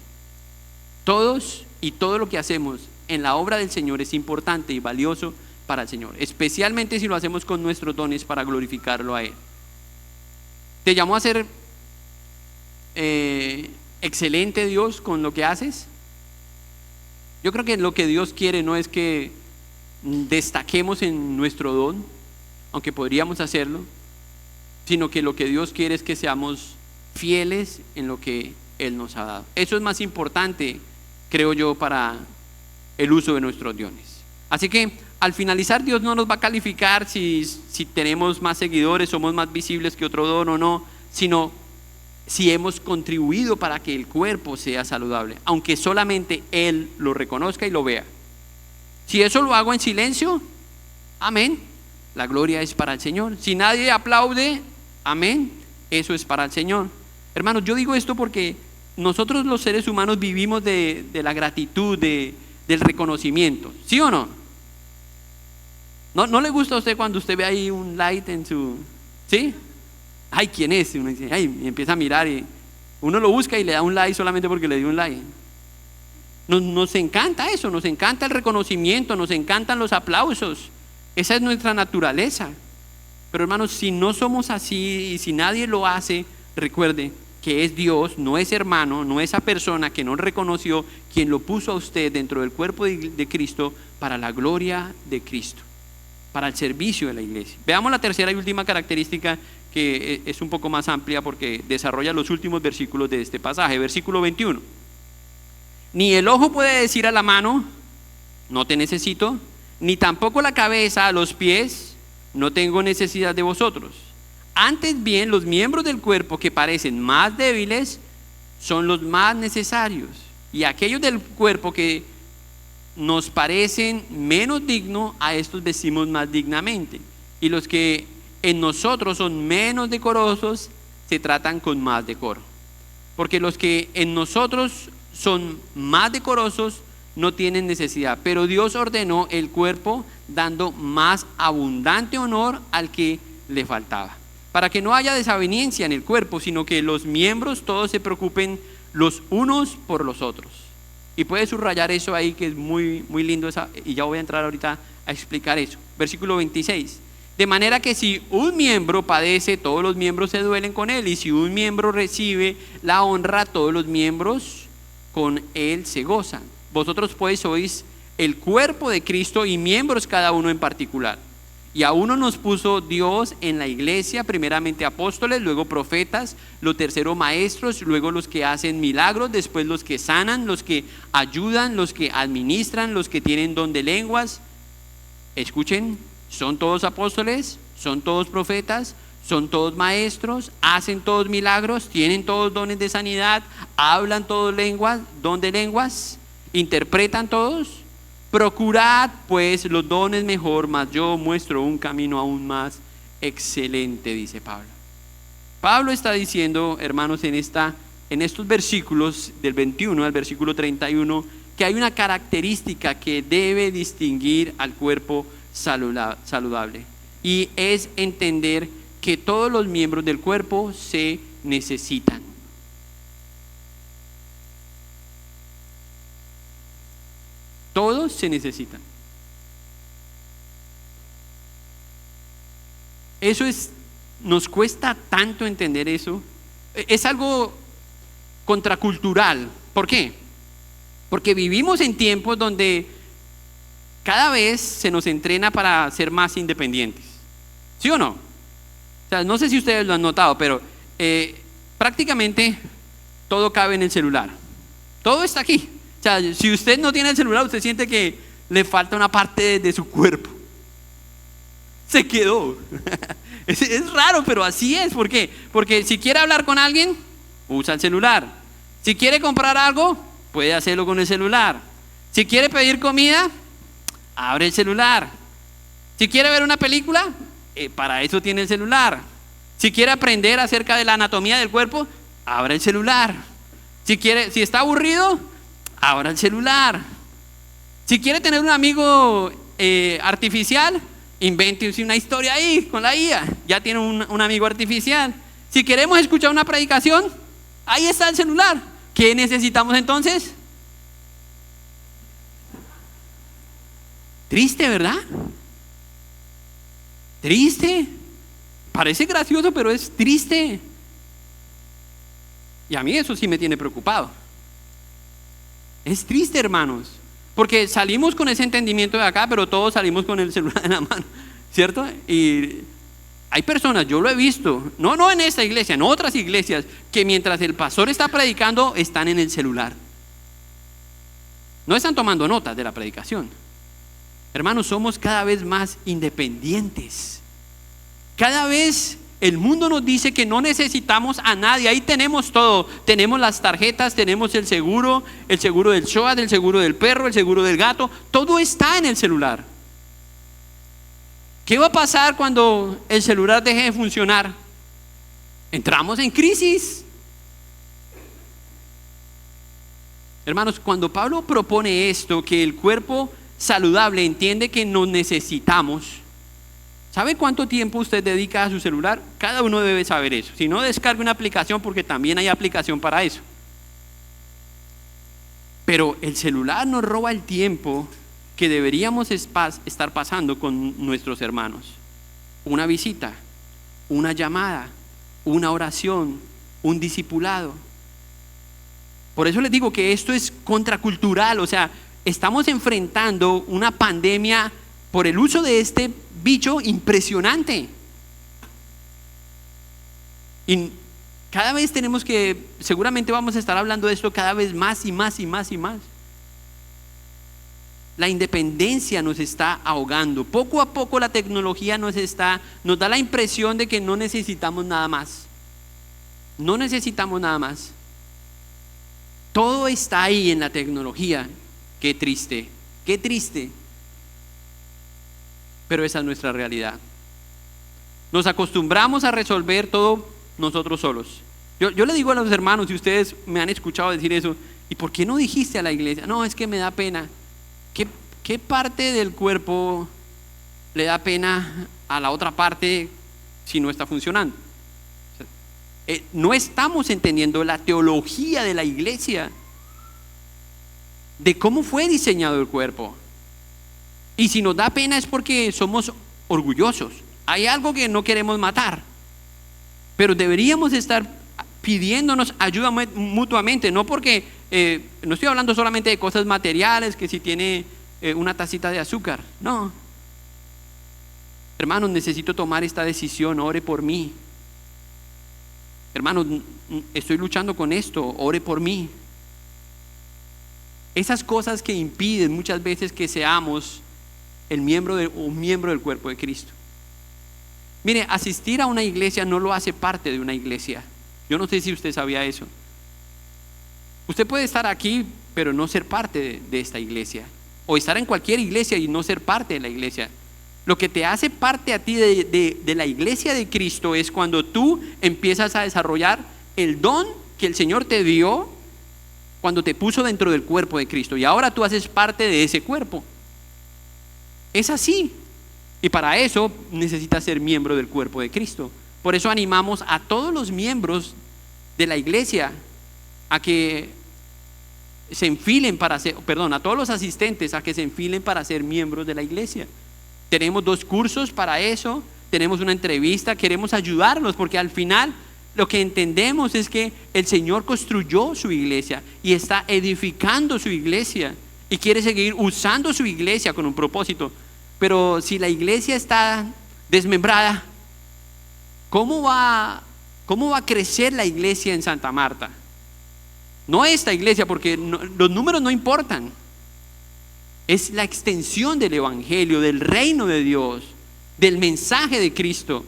Todos y todo lo que hacemos en la obra del Señor es importante y valioso para el Señor, especialmente si lo hacemos con nuestros dones para glorificarlo a Él. ¿Te llamó a ser excelente Dios con lo que haces? Yo creo que lo que Dios quiere no es que destaquemos en nuestro don, aunque podríamos hacerlo, sino que lo que Dios quiere es que seamos fieles en lo que Él nos ha dado. Eso es más importante, creo yo, para el uso de nuestros dones. Así que al finalizar, Dios no nos va a calificar si tenemos más seguidores, somos más visibles que otro don o no, sino si hemos contribuido para que el cuerpo sea saludable, aunque solamente Él lo reconozca y lo vea. Si eso lo hago en silencio, amén, la gloria es para el Señor. Si nadie aplaude, amén, eso es para el Señor. Hermanos, yo digo esto porque nosotros los seres humanos vivimos de la gratitud, del reconocimiento, ¿sí o no? ¿No le gusta a usted cuando usted ve ahí un like en su... ¿Sí? Ay, ¿quién es? Uno dice, ay, y empieza a mirar y uno lo busca y le da un like solamente porque le dio un like. Nos encanta eso, nos encanta el reconocimiento, nos encantan los aplausos. Esa es nuestra naturaleza. Pero hermanos, si no somos así y si nadie lo hace, recuerde que es Dios, no es hermano, no esa persona que no reconoció quien lo puso a usted dentro del cuerpo de Cristo para la gloria de Cristo, para el servicio de la iglesia. Veamos la tercera y última característica, que es un poco más amplia porque desarrolla los últimos versículos de este pasaje. Versículo 21. Ni el ojo puede decir a la mano, no te necesito, ni tampoco la cabeza a los pies, no tengo necesidad de vosotros. Antes bien, los miembros del cuerpo que parecen más débiles son los más necesarios, y aquellos del cuerpo que nos parecen menos dignos, a estos vestimos más dignamente, y los que en nosotros son menos decorosos se tratan con más decoro, porque los que en nosotros son más decorosos no tienen necesidad, pero Dios ordenó el cuerpo dando más abundante honor al que le faltaba, para que no haya desaveniencia en el cuerpo, sino que los miembros todos se preocupen los unos por los otros. Y puede subrayar eso ahí, que es muy, muy lindo, y ya voy a entrar ahorita a explicar eso. Versículo 26. De manera que si un miembro padece, todos los miembros se duelen con él. Y si un miembro recibe la honra, todos los miembros con él se gozan. Vosotros pues sois el cuerpo de Cristo y miembros cada uno en particular. Y a uno nos puso Dios en la iglesia, primeramente apóstoles, luego profetas, lo tercero maestros, luego los que hacen milagros, después los que sanan, los que ayudan, los que administran, los que tienen don de lenguas. Escuchen, ¿son todos apóstoles? ¿Son todos profetas? ¿Son todos maestros? ¿Hacen todos milagros? ¿Tienen todos dones de sanidad? ¿Hablan todos lenguas? ¿Don de lenguas? ¿Interpretan todos? Procurad pues los dones mejor, mas yo muestro un camino aún más excelente, dice Pablo. Pablo está diciendo, hermanos, en estos versículos del 21 al versículo 31, que hay una característica que debe distinguir al cuerpo saludable, y es entender que todos los miembros del cuerpo se necesitan. Todos se necesitan. Nos cuesta tanto entender eso. Es algo contracultural. ¿Por qué? Porque vivimos en tiempos donde cada vez se nos entrena para ser más independientes. ¿Sí o no? O sea, no sé si ustedes lo han notado, pero prácticamente todo cabe en el celular. Todo está aquí. O sea, si usted no tiene el celular, usted siente que le falta una parte de su cuerpo. Se quedó. Es raro, pero así es. ¿Por qué? Porque si quiere hablar con alguien, usa el celular. Si quiere comprar algo, puede hacerlo con el celular. Si quiere pedir comida, abre el celular. Si quiere ver una película, para eso tiene el celular. Si quiere aprender acerca de la anatomía del cuerpo, abra el celular. Si está aburrido, abra el celular. Si quiere tener un amigo artificial, invente una historia ahí con la IA. Ya tiene un amigo artificial. Si queremos escuchar una predicación, ahí está el celular. ¿Qué necesitamos entonces? Triste, ¿verdad? Triste. Parece gracioso, pero es triste. Y a mí eso sí me tiene preocupado. Es triste, hermanos, porque salimos con ese entendimiento de acá, pero todos salimos con el celular en la mano, ¿cierto? Y hay personas, yo lo he visto, no en esta iglesia, en otras iglesias, que mientras el pastor está predicando, están en el celular. No están tomando notas de la predicación. Hermanos, somos cada vez más independientes. Cada vez el mundo nos dice que no necesitamos a nadie. Ahí tenemos todo. Tenemos las tarjetas, tenemos el seguro del SOAT, el seguro del perro, el seguro del gato. Todo está en el celular. ¿Qué va a pasar cuando el celular deje de funcionar? Entramos en crisis. Hermanos, cuando Pablo propone esto, que el cuerpo saludable entiende que nos necesitamos, ¿sabe cuánto tiempo usted dedica a su celular? Cada uno debe saber eso. Si no, descargue una aplicación, porque también hay aplicación para eso. Pero el celular nos roba el tiempo que deberíamos estar pasando con nuestros hermanos. Una visita, una llamada, una oración, un discipulado. Por eso les digo que esto es contracultural. O sea, estamos enfrentando una pandemia por el uso de este bicho impresionante. Y cada vez seguramente vamos a estar hablando de esto cada vez más y más y más y más. La independencia nos está ahogando. Poco a poco la tecnología nos da la impresión de que no necesitamos nada más. No necesitamos nada más. Todo está ahí en la tecnología. Qué triste, qué triste. Pero esa es nuestra realidad. Nos acostumbramos a resolver todo nosotros solos. Yo le digo a los hermanos, y ustedes me han escuchado decir eso, ¿y por qué no dijiste a la iglesia? No, es que me da pena. ¿Qué parte del cuerpo le da pena a la otra parte si no está funcionando? No estamos entendiendo la teología de la iglesia, de cómo fue diseñado el cuerpo. Y si nos da pena es porque somos orgullosos. hay algo que no queremos matar, pero deberíamos estar pidiéndonos ayuda mutuamente, no porque, no estoy hablando solamente de cosas materiales, que si tiene una tacita de azúcar, no. Hermanos, necesito tomar esta decisión, ore por mí. Hermanos, estoy luchando con esto, ore por mí. Esas cosas que impiden muchas veces que seamos un miembro del cuerpo de Cristo. Mire, asistir a una iglesia no lo hace parte de una iglesia. Yo no sé si usted sabía eso. Usted puede estar aquí, pero no ser parte de esta iglesia. O estar en cualquier iglesia y no ser parte de la iglesia. Lo que te hace parte a ti de la iglesia de Cristo es cuando tú empiezas a desarrollar el don que el Señor te dio cuando te puso dentro del cuerpo de Cristo. Y ahora tú haces parte de ese cuerpo. Es así. Y para eso necesitas ser miembro del cuerpo de Cristo. Por eso animamos a todos los miembros de la iglesia a que se enfilen a todos los asistentes a que se enfilen para ser miembros de la iglesia. Tenemos 2 cursos para eso, tenemos una entrevista, queremos ayudarlos porque al final lo que entendemos es que el Señor construyó su iglesia y está edificando su iglesia y quiere seguir usando su iglesia con un propósito. Pero si la iglesia está desmembrada, ¿cómo va a crecer la iglesia en Santa Marta? No esta iglesia, porque los números no importan. Es la extensión del evangelio, del reino de Dios, del mensaje de Cristo.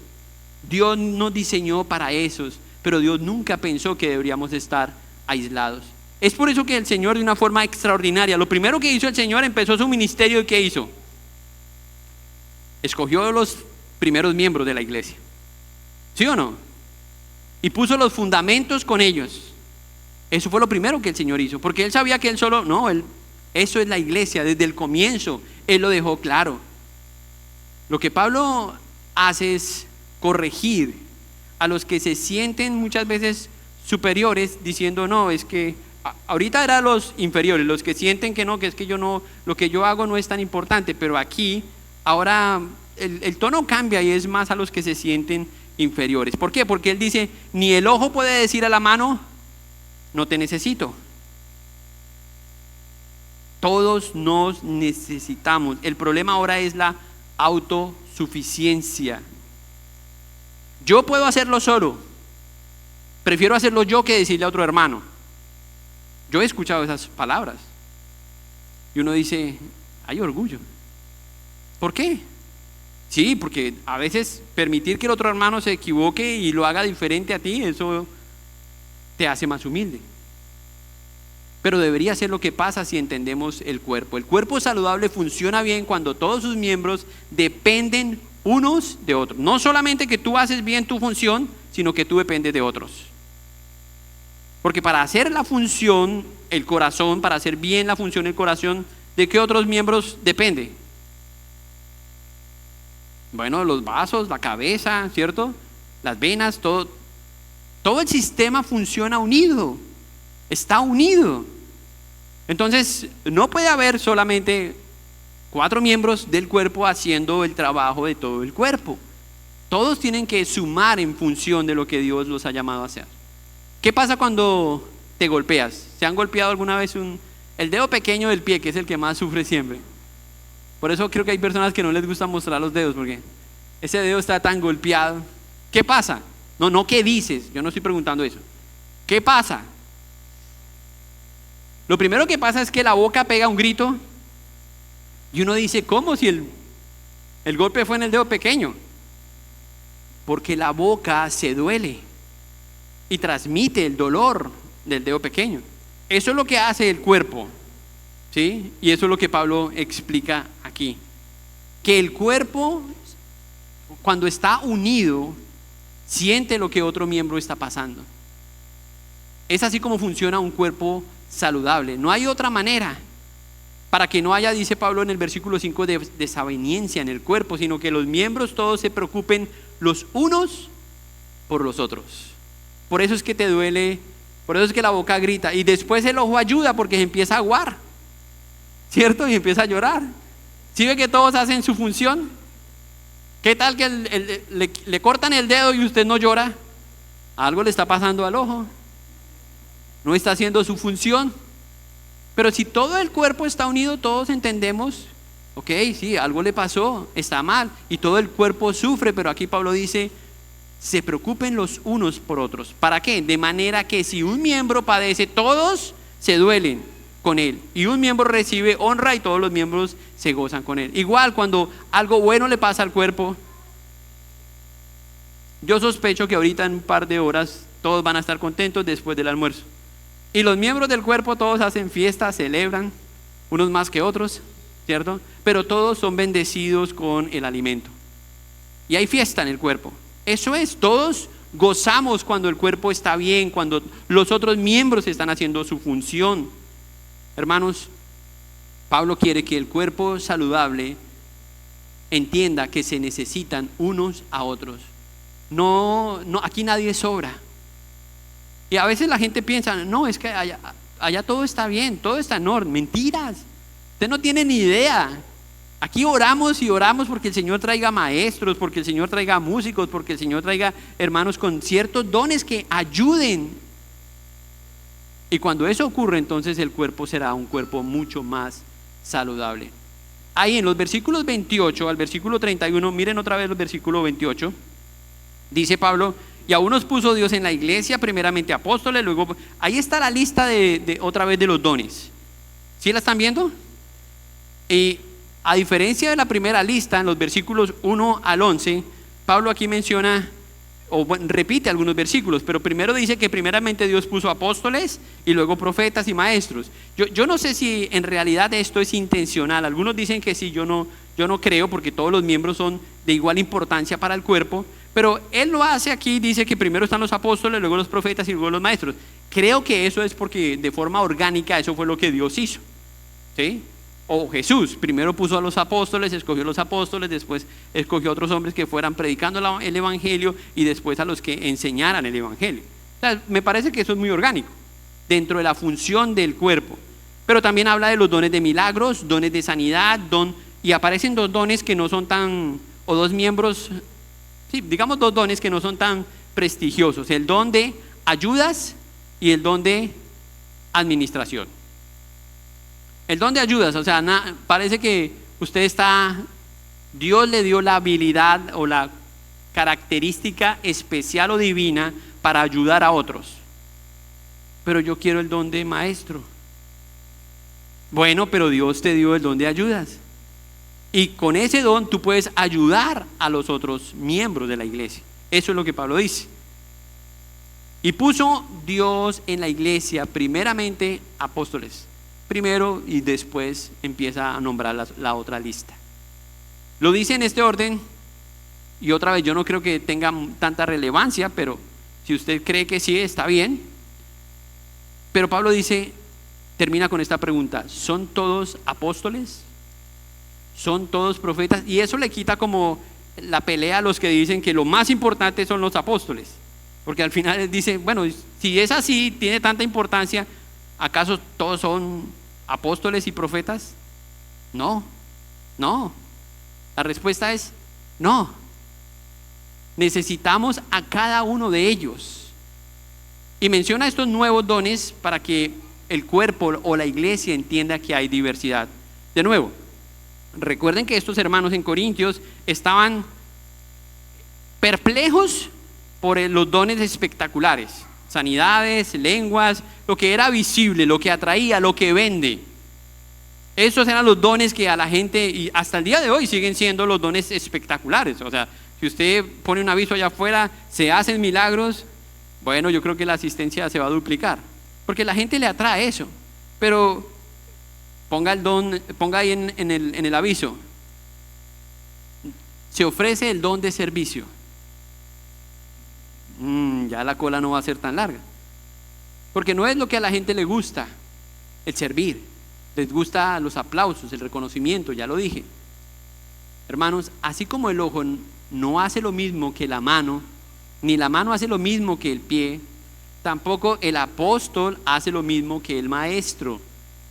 Dios nos diseñó para esos, pero Dios nunca pensó que deberíamos estar aislados. Es por eso que el Señor, de una forma extraordinaria, lo primero que hizo el Señor, empezó su ministerio. ¿Y qué hizo? Escogió los primeros miembros de la iglesia, ¿sí o no? Y puso los fundamentos con ellos. Eso fue lo primero que el Señor hizo, porque Él sabía que Él solo, eso es la iglesia, desde el comienzo Él lo dejó claro. Lo que Pablo hace es corregir a los que se sienten muchas veces superiores, diciendo no, es que ahorita eran los inferiores, los que sienten que no, que es que yo no, lo que yo hago no es tan importante, pero aquí ahora el tono cambia y es más a los que se sienten inferiores. ¿Por qué? Porque Él dice, ni el ojo puede decir a la mano, no te necesito. Todos nos necesitamos. El problema ahora es la autosuficiencia. Yo puedo hacerlo solo. Prefiero hacerlo yo que decirle a otro hermano. Yo he escuchado esas palabras. Y uno dice, hay orgullo. ¿Por qué? Sí, porque a veces permitir que el otro hermano se equivoque y lo haga diferente a ti, eso te hace más humilde. Pero debería ser lo que pasa si entendemos el cuerpo. El cuerpo saludable funciona bien cuando todos sus miembros dependen unos de otros. No solamente que tú haces bien tu función, sino que tú dependes de otros. Porque para hacer la función, el corazón, para hacer bien la función del corazón, ¿de qué otros miembros depende? Bueno, los vasos, la cabeza, ¿cierto? Las venas, todo el sistema funciona unido, está unido. Entonces, no puede haber solamente 4 miembros del cuerpo haciendo el trabajo de todo el cuerpo. Todos tienen que sumar en función de lo que Dios los ha llamado a hacer. ¿Qué pasa cuando te golpeas? ¿Se han golpeado alguna vez el dedo pequeño del pie, que es el que más sufre siempre? Por eso creo que hay personas que no les gusta mostrar los dedos, porque ese dedo está tan golpeado. ¿Qué pasa? No, ¿qué dices? Yo no estoy preguntando eso. ¿Qué pasa? Lo primero que pasa es que la boca pega un grito y uno dice, ¿cómo si el golpe fue en el dedo pequeño? Porque la boca se duele y transmite el dolor del dedo pequeño. Eso es lo que hace el cuerpo, ¿sí? Y eso es lo que Pablo explica aquí. Que el cuerpo, cuando está unido, siente lo que otro miembro está pasando. Es así como funciona un cuerpo saludable. No hay otra manera para que no haya, dice Pablo en el versículo 5, desaveniencia en el cuerpo, sino que los miembros todos se preocupen los unos por los otros. Por eso es que te duele, por eso es que la boca grita, y después el ojo ayuda porque se empieza a aguar, ¿cierto? Y empieza a llorar. ¿Sí ve que todos hacen su función? ¿Qué tal que le cortan el dedo y usted no llora? Algo le está pasando al ojo. No está haciendo su función. Pero si todo el cuerpo está unido, todos entendemos, ok, sí, algo le pasó, está mal, y todo el cuerpo sufre, pero aquí Pablo dice, se preocupen los unos por otros. ¿Para qué? De manera que si un miembro padece, todos se duelen con él, y un miembro recibe honra y todos los miembros se gozan con él. Igual cuando algo bueno le pasa al cuerpo, yo sospecho que ahorita en un par de horas todos van a estar contentos después del almuerzo. Y los miembros del cuerpo todos hacen fiesta, celebran, unos más que otros, ¿cierto? Pero todos son bendecidos con el alimento. Y hay fiesta en el cuerpo. Eso es, todos gozamos cuando el cuerpo está bien, cuando los otros miembros están haciendo su función. Hermanos, Pablo quiere que el cuerpo saludable entienda que se necesitan unos a otros. No, aquí nadie sobra. Y a veces la gente piensa, no, es que allá todo está bien, todo está en orden. Mentiras, usted no tiene ni idea. Aquí oramos y oramos porque el Señor traiga maestros, porque el Señor traiga músicos, porque el Señor traiga hermanos con ciertos dones que ayuden. Y cuando eso ocurre, entonces el cuerpo será un cuerpo mucho más saludable. Ahí en los versículos 28 al versículo 31, miren otra vez los versículos 28, dice Pablo, y a unos puso Dios en la iglesia, primeramente apóstoles, luego, ahí está la lista de otra vez de los dones. ¿Sí la están viendo? Y a diferencia de la primera lista, en los versículos 1 al 11, Pablo aquí menciona, o repite algunos versículos, pero primero dice que primeramente Dios puso apóstoles y luego profetas y maestros. Yo no sé si en realidad esto es intencional. Algunos dicen que sí, yo no creo, porque todos los miembros son de igual importancia para el cuerpo. Pero él lo hace aquí, dice que primero están los apóstoles, luego los profetas y luego los maestros. Creo que eso es porque de forma orgánica eso fue lo que Dios hizo, ¿sí? O Jesús, primero puso a los apóstoles, escogió a los apóstoles, después escogió a otros hombres que fueran predicando el evangelio y después a los que enseñaran el evangelio. O sea, me parece que eso es muy orgánico, dentro de la función del cuerpo. Pero también habla de los dones de milagros, dones de sanidad, y aparecen dos dones que no son tan, o dos miembros, sí, digamos dos dones que no son tan prestigiosos, el don de ayudas y el don de administración. El don de ayudas, o sea, parece que Dios le dio la habilidad o la característica especial o divina para ayudar a otros. Pero yo quiero el don de maestro. Bueno, pero Dios te dio el don de ayudas. Y con ese don tú puedes ayudar a los otros miembros de la iglesia. Eso es lo que Pablo dice. Y puso Dios en la iglesia primeramente apóstoles. Primero y después empieza a nombrar la otra lista. Lo dice en este orden. Y otra vez, yo no creo que tenga tanta relevancia, pero si usted cree que sí, está bien. Pero Pablo termina con esta pregunta: ¿son todos apóstoles? ¿Son todos profetas? Y eso le quita como la pelea a los que dicen que lo más importante son los apóstoles, porque al final él dice, bueno, si es así, tiene tanta importancia, ¿acaso todos son apóstoles y profetas? No. La respuesta es no. Necesitamos a cada uno de ellos. Y menciona estos nuevos dones para que el cuerpo o la iglesia entienda que hay diversidad. De nuevo, recuerden que estos hermanos en Corintios estaban perplejos por los dones espectaculares, sanidades, lenguas, lo que era visible, lo que atraía, lo que vende. Esos eran los dones que a la gente, y hasta el día de hoy siguen siendo los dones espectaculares. O sea, si usted pone un aviso allá afuera, se hacen milagros, bueno, yo creo que la asistencia se va a duplicar, porque la gente le atrae eso. Pero ponga ahí en el aviso, se ofrece el don de servicio. Ya la cola no va a ser tan larga, porque no es lo que a la gente le gusta, el servir. Les gusta los aplausos, el reconocimiento, ya lo dije. Hermanos, así como el ojo no hace lo mismo que la mano, ni la mano hace lo mismo que el pie, tampoco el apóstol hace lo mismo que el maestro.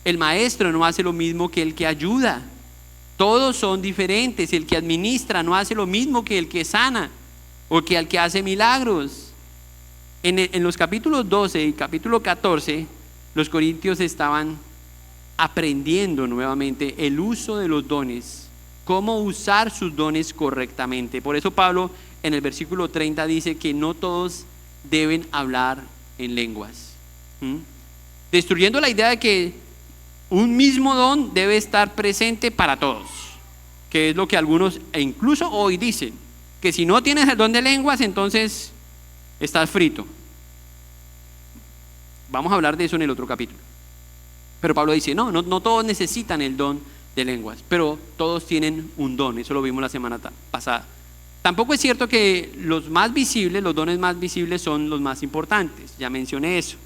El maestro no hace lo mismo que el que ayuda. Todos son diferentes. El que administra no hace lo mismo que el que sana o que el que hace milagros. En los capítulos 12 y capítulo 14, los corintios estaban aprendiendo nuevamente el uso de los dones, cómo usar sus dones correctamente. Por eso Pablo en el versículo 30 dice que no todos deben hablar en lenguas. Destruyendo la idea de que un mismo don debe estar presente para todos, que es lo que algunos e incluso hoy dicen, que si no tienes el don de lenguas entonces estás frito. Vamos a hablar de eso en el otro capítulo. Pero Pablo dice, no todos necesitan el don de lenguas, pero todos tienen un don. Eso lo vimos la semana pasada. Tampoco es cierto que los más visibles, los dones más visibles son los más importantes. Ya mencioné eso.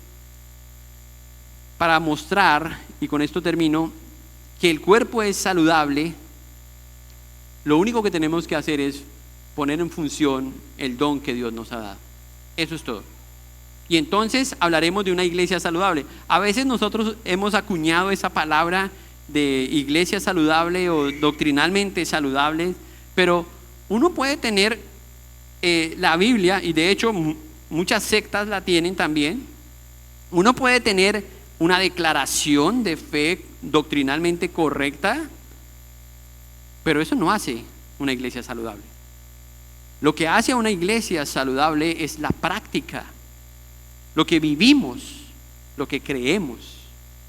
Para mostrar, y con esto termino, que el cuerpo es saludable, lo único que tenemos que hacer es poner en función el don que Dios nos ha dado. Eso es todo. Y entonces hablaremos de una iglesia saludable. A veces nosotros hemos acuñado esa palabra de iglesia saludable o doctrinalmente saludable, pero uno puede tener la Biblia, y de hecho muchas sectas la tienen también. Uno puede tener una declaración de fe doctrinalmente correcta, pero eso no hace una iglesia saludable. Lo que hace a una iglesia saludable es la práctica, lo que vivimos, lo que creemos.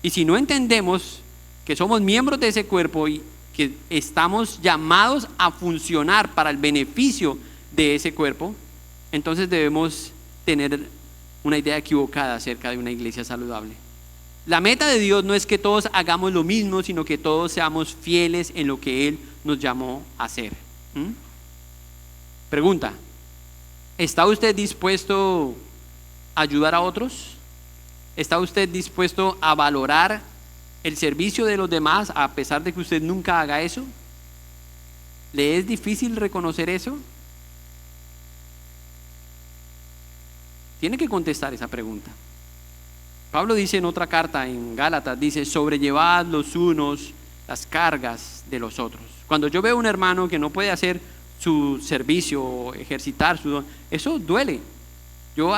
Y si no entendemos que somos miembros de ese cuerpo y que estamos llamados a funcionar para el beneficio de ese cuerpo, entonces debemos tener una idea equivocada acerca de una iglesia saludable. La meta de Dios no es que todos hagamos lo mismo, sino que todos seamos fieles en lo que Él nos llamó a hacer. Pregunta: ¿está usted dispuesto a ayudar a otros? ¿Está usted dispuesto a valorar el servicio de los demás a pesar de que usted nunca haga eso? ¿Le es difícil reconocer eso? Tiene que contestar esa pregunta. Pablo dice en otra carta, en Gálatas, dice: sobrellevad los unos las cargas de los otros. Cuando yo veo a un hermano que no puede hacer su servicio o ejercitar su don, eso duele. Yo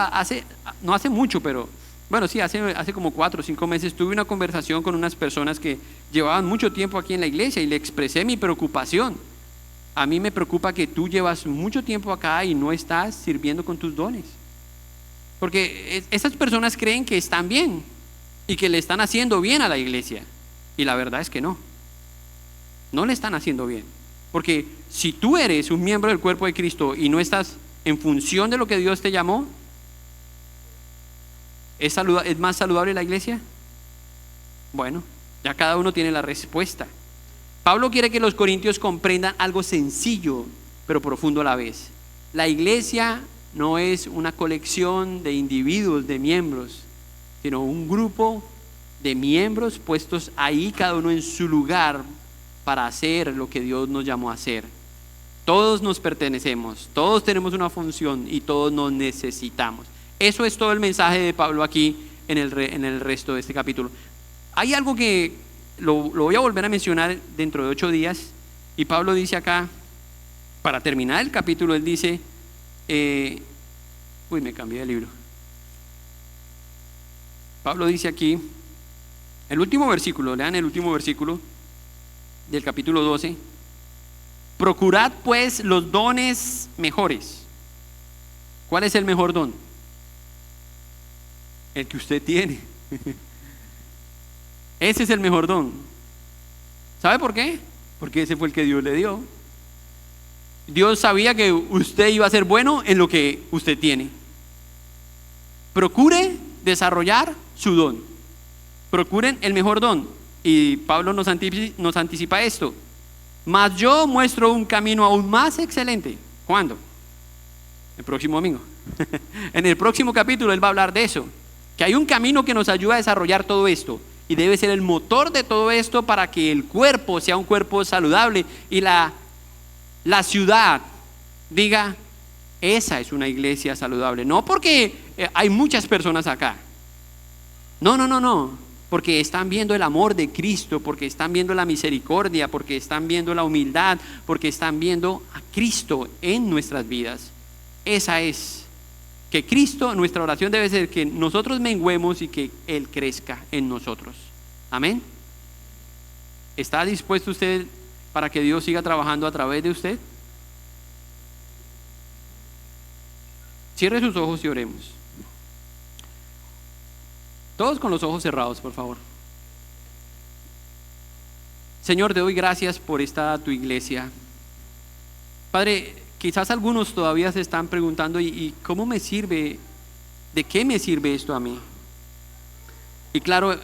no hace mucho, pero bueno, sí, hace como 4 o 5 meses tuve una conversación con unas personas que llevaban mucho tiempo aquí en la iglesia y le expresé mi preocupación. A mí me preocupa que tú llevas mucho tiempo acá y no estás sirviendo con tus dones. Porque esas personas creen que están bien y que le están haciendo bien a la iglesia. Y la verdad es que no le están haciendo bien. Porque si tú eres un miembro del cuerpo de Cristo y no estás en función de lo que Dios te llamó, ¿es más saludable la iglesia? Bueno, ya cada uno tiene la respuesta. Pablo quiere que los corintios comprendan algo sencillo pero profundo a la vez. La iglesia no es una colección de individuos, de miembros, sino un grupo de miembros puestos ahí, cada uno en su lugar, para hacer lo que Dios nos llamó a hacer. Todos nos pertenecemos, todos tenemos una función y todos nos necesitamos. Eso es todo el mensaje de Pablo aquí en el resto de este capítulo. Hay algo que lo voy a volver a mencionar dentro de 8 días, y Pablo dice acá, para terminar el capítulo, él dice, me cambié de libro. Pablo dice aquí, el último versículo, lean el último versículo del capítulo 12. Procurad pues los dones mejores. ¿Cuál es el mejor don? El que usted tiene. Ese es el mejor don. ¿Sabe por qué? Porque ese fue el que Dios le dio. Dios sabía que usted iba a ser bueno en lo que usted tiene. Procure desarrollar su don. Procuren el mejor don. Y Pablo nos anticipa esto. Mas yo muestro un camino aún más excelente. ¿Cuándo? El próximo domingo. En el próximo capítulo él va a hablar de eso. Que hay un camino que nos ayuda a desarrollar todo esto. Y debe ser el motor de todo esto para que el cuerpo sea un cuerpo saludable. Y la ciudad diga, esa es una iglesia saludable. No porque hay muchas personas acá. No. porque están viendo el amor de Cristo, porque están viendo la misericordia, porque están viendo la humildad, porque están viendo a Cristo en nuestras vidas. Esa es, que Cristo, nuestra oración debe ser que nosotros menguemos y que Él crezca en nosotros. Amén. ¿Está dispuesto usted para que Dios siga trabajando a través de usted? Cierre sus ojos y oremos. Todos con los ojos cerrados, por favor. Señor, te doy gracias por esta tu iglesia. Padre, quizás algunos todavía se están preguntando, ¿y cómo me sirve? ¿De qué me sirve esto a mí? Y claro,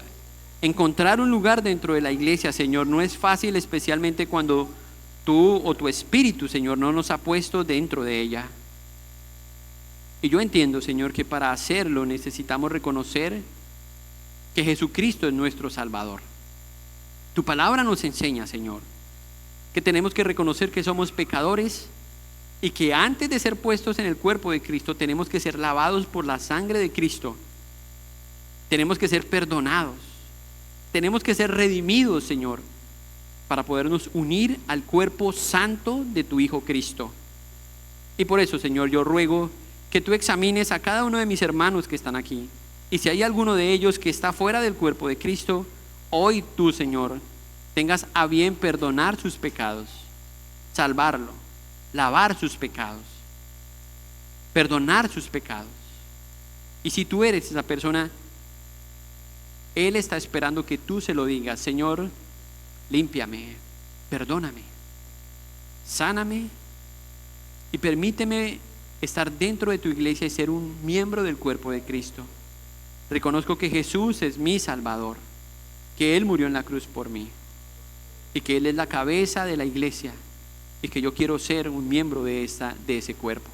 encontrar un lugar dentro de la iglesia, Señor, no es fácil, especialmente cuando tú o tu Espíritu, Señor, no nos ha puesto dentro de ella. Y yo entiendo, Señor, que para hacerlo necesitamos reconocer que Jesucristo es nuestro Salvador. Tu palabra nos enseña, Señor, que tenemos que reconocer que somos pecadores y que antes de ser puestos en el cuerpo de Cristo tenemos que ser lavados por la sangre de Cristo. Tenemos que ser perdonados. Tenemos que ser redimidos, Señor, para podernos unir al cuerpo santo de tu Hijo Cristo. Y por eso, Señor, yo ruego que tú examines a cada uno de mis hermanos que están aquí. Y si hay alguno de ellos que está fuera del cuerpo de Cristo, hoy tú, Señor, tengas a bien perdonar sus pecados, salvarlo, lavar sus pecados, perdonar sus pecados. Y si tú eres esa persona, Él está esperando que tú se lo digas: Señor, límpiame, perdóname, sáname y permíteme estar dentro de tu iglesia y ser un miembro del cuerpo de Cristo. Reconozco que Jesús es mi Salvador, que Él murió en la cruz por mí y que Él es la cabeza de la iglesia y que yo quiero ser un miembro de ese cuerpo.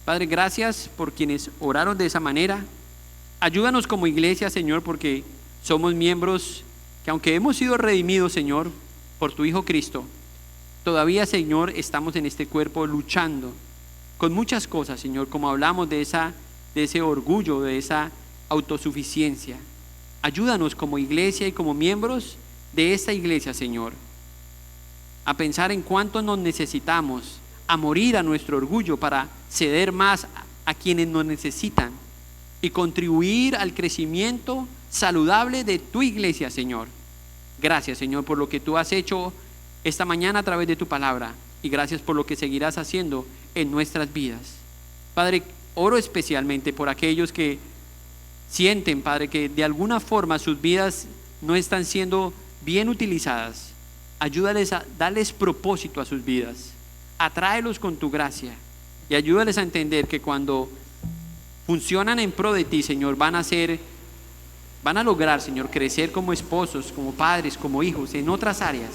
Padre, gracias por quienes oraron de esa manera. Ayúdanos como iglesia, Señor, porque somos miembros que, aunque hemos sido redimidos, Señor, por tu Hijo Cristo, todavía, Señor, estamos en este cuerpo luchando con muchas cosas, Señor, como hablamos de ese orgullo, de esa autosuficiencia. Ayúdanos como iglesia y como miembros de esta iglesia, Señor, a pensar en cuánto nos necesitamos, a morir a nuestro orgullo para ceder más a quienes nos necesitan y contribuir al crecimiento saludable de tu iglesia, Señor. Gracias, Señor, por lo que tú has hecho esta mañana a través de tu palabra, y gracias por lo que seguirás haciendo en nuestras vidas. Padre, oro especialmente por aquellos que sienten, Padre, que de alguna forma sus vidas no están siendo bien utilizadas. Ayúdales a darles propósito a sus vidas. Atráelos con tu gracia y ayúdales a entender que cuando funcionan en pro de ti, Señor, van a lograr, Señor, crecer como esposos, como padres, como hijos, en otras áreas,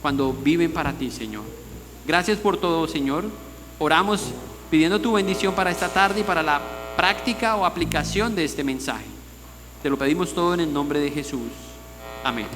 cuando viven para ti, Señor. Gracias por todo, Señor. Oramos pidiendo tu bendición para esta tarde y para la práctica o aplicación de este mensaje. Te lo pedimos todo en el nombre de Jesús. Amén.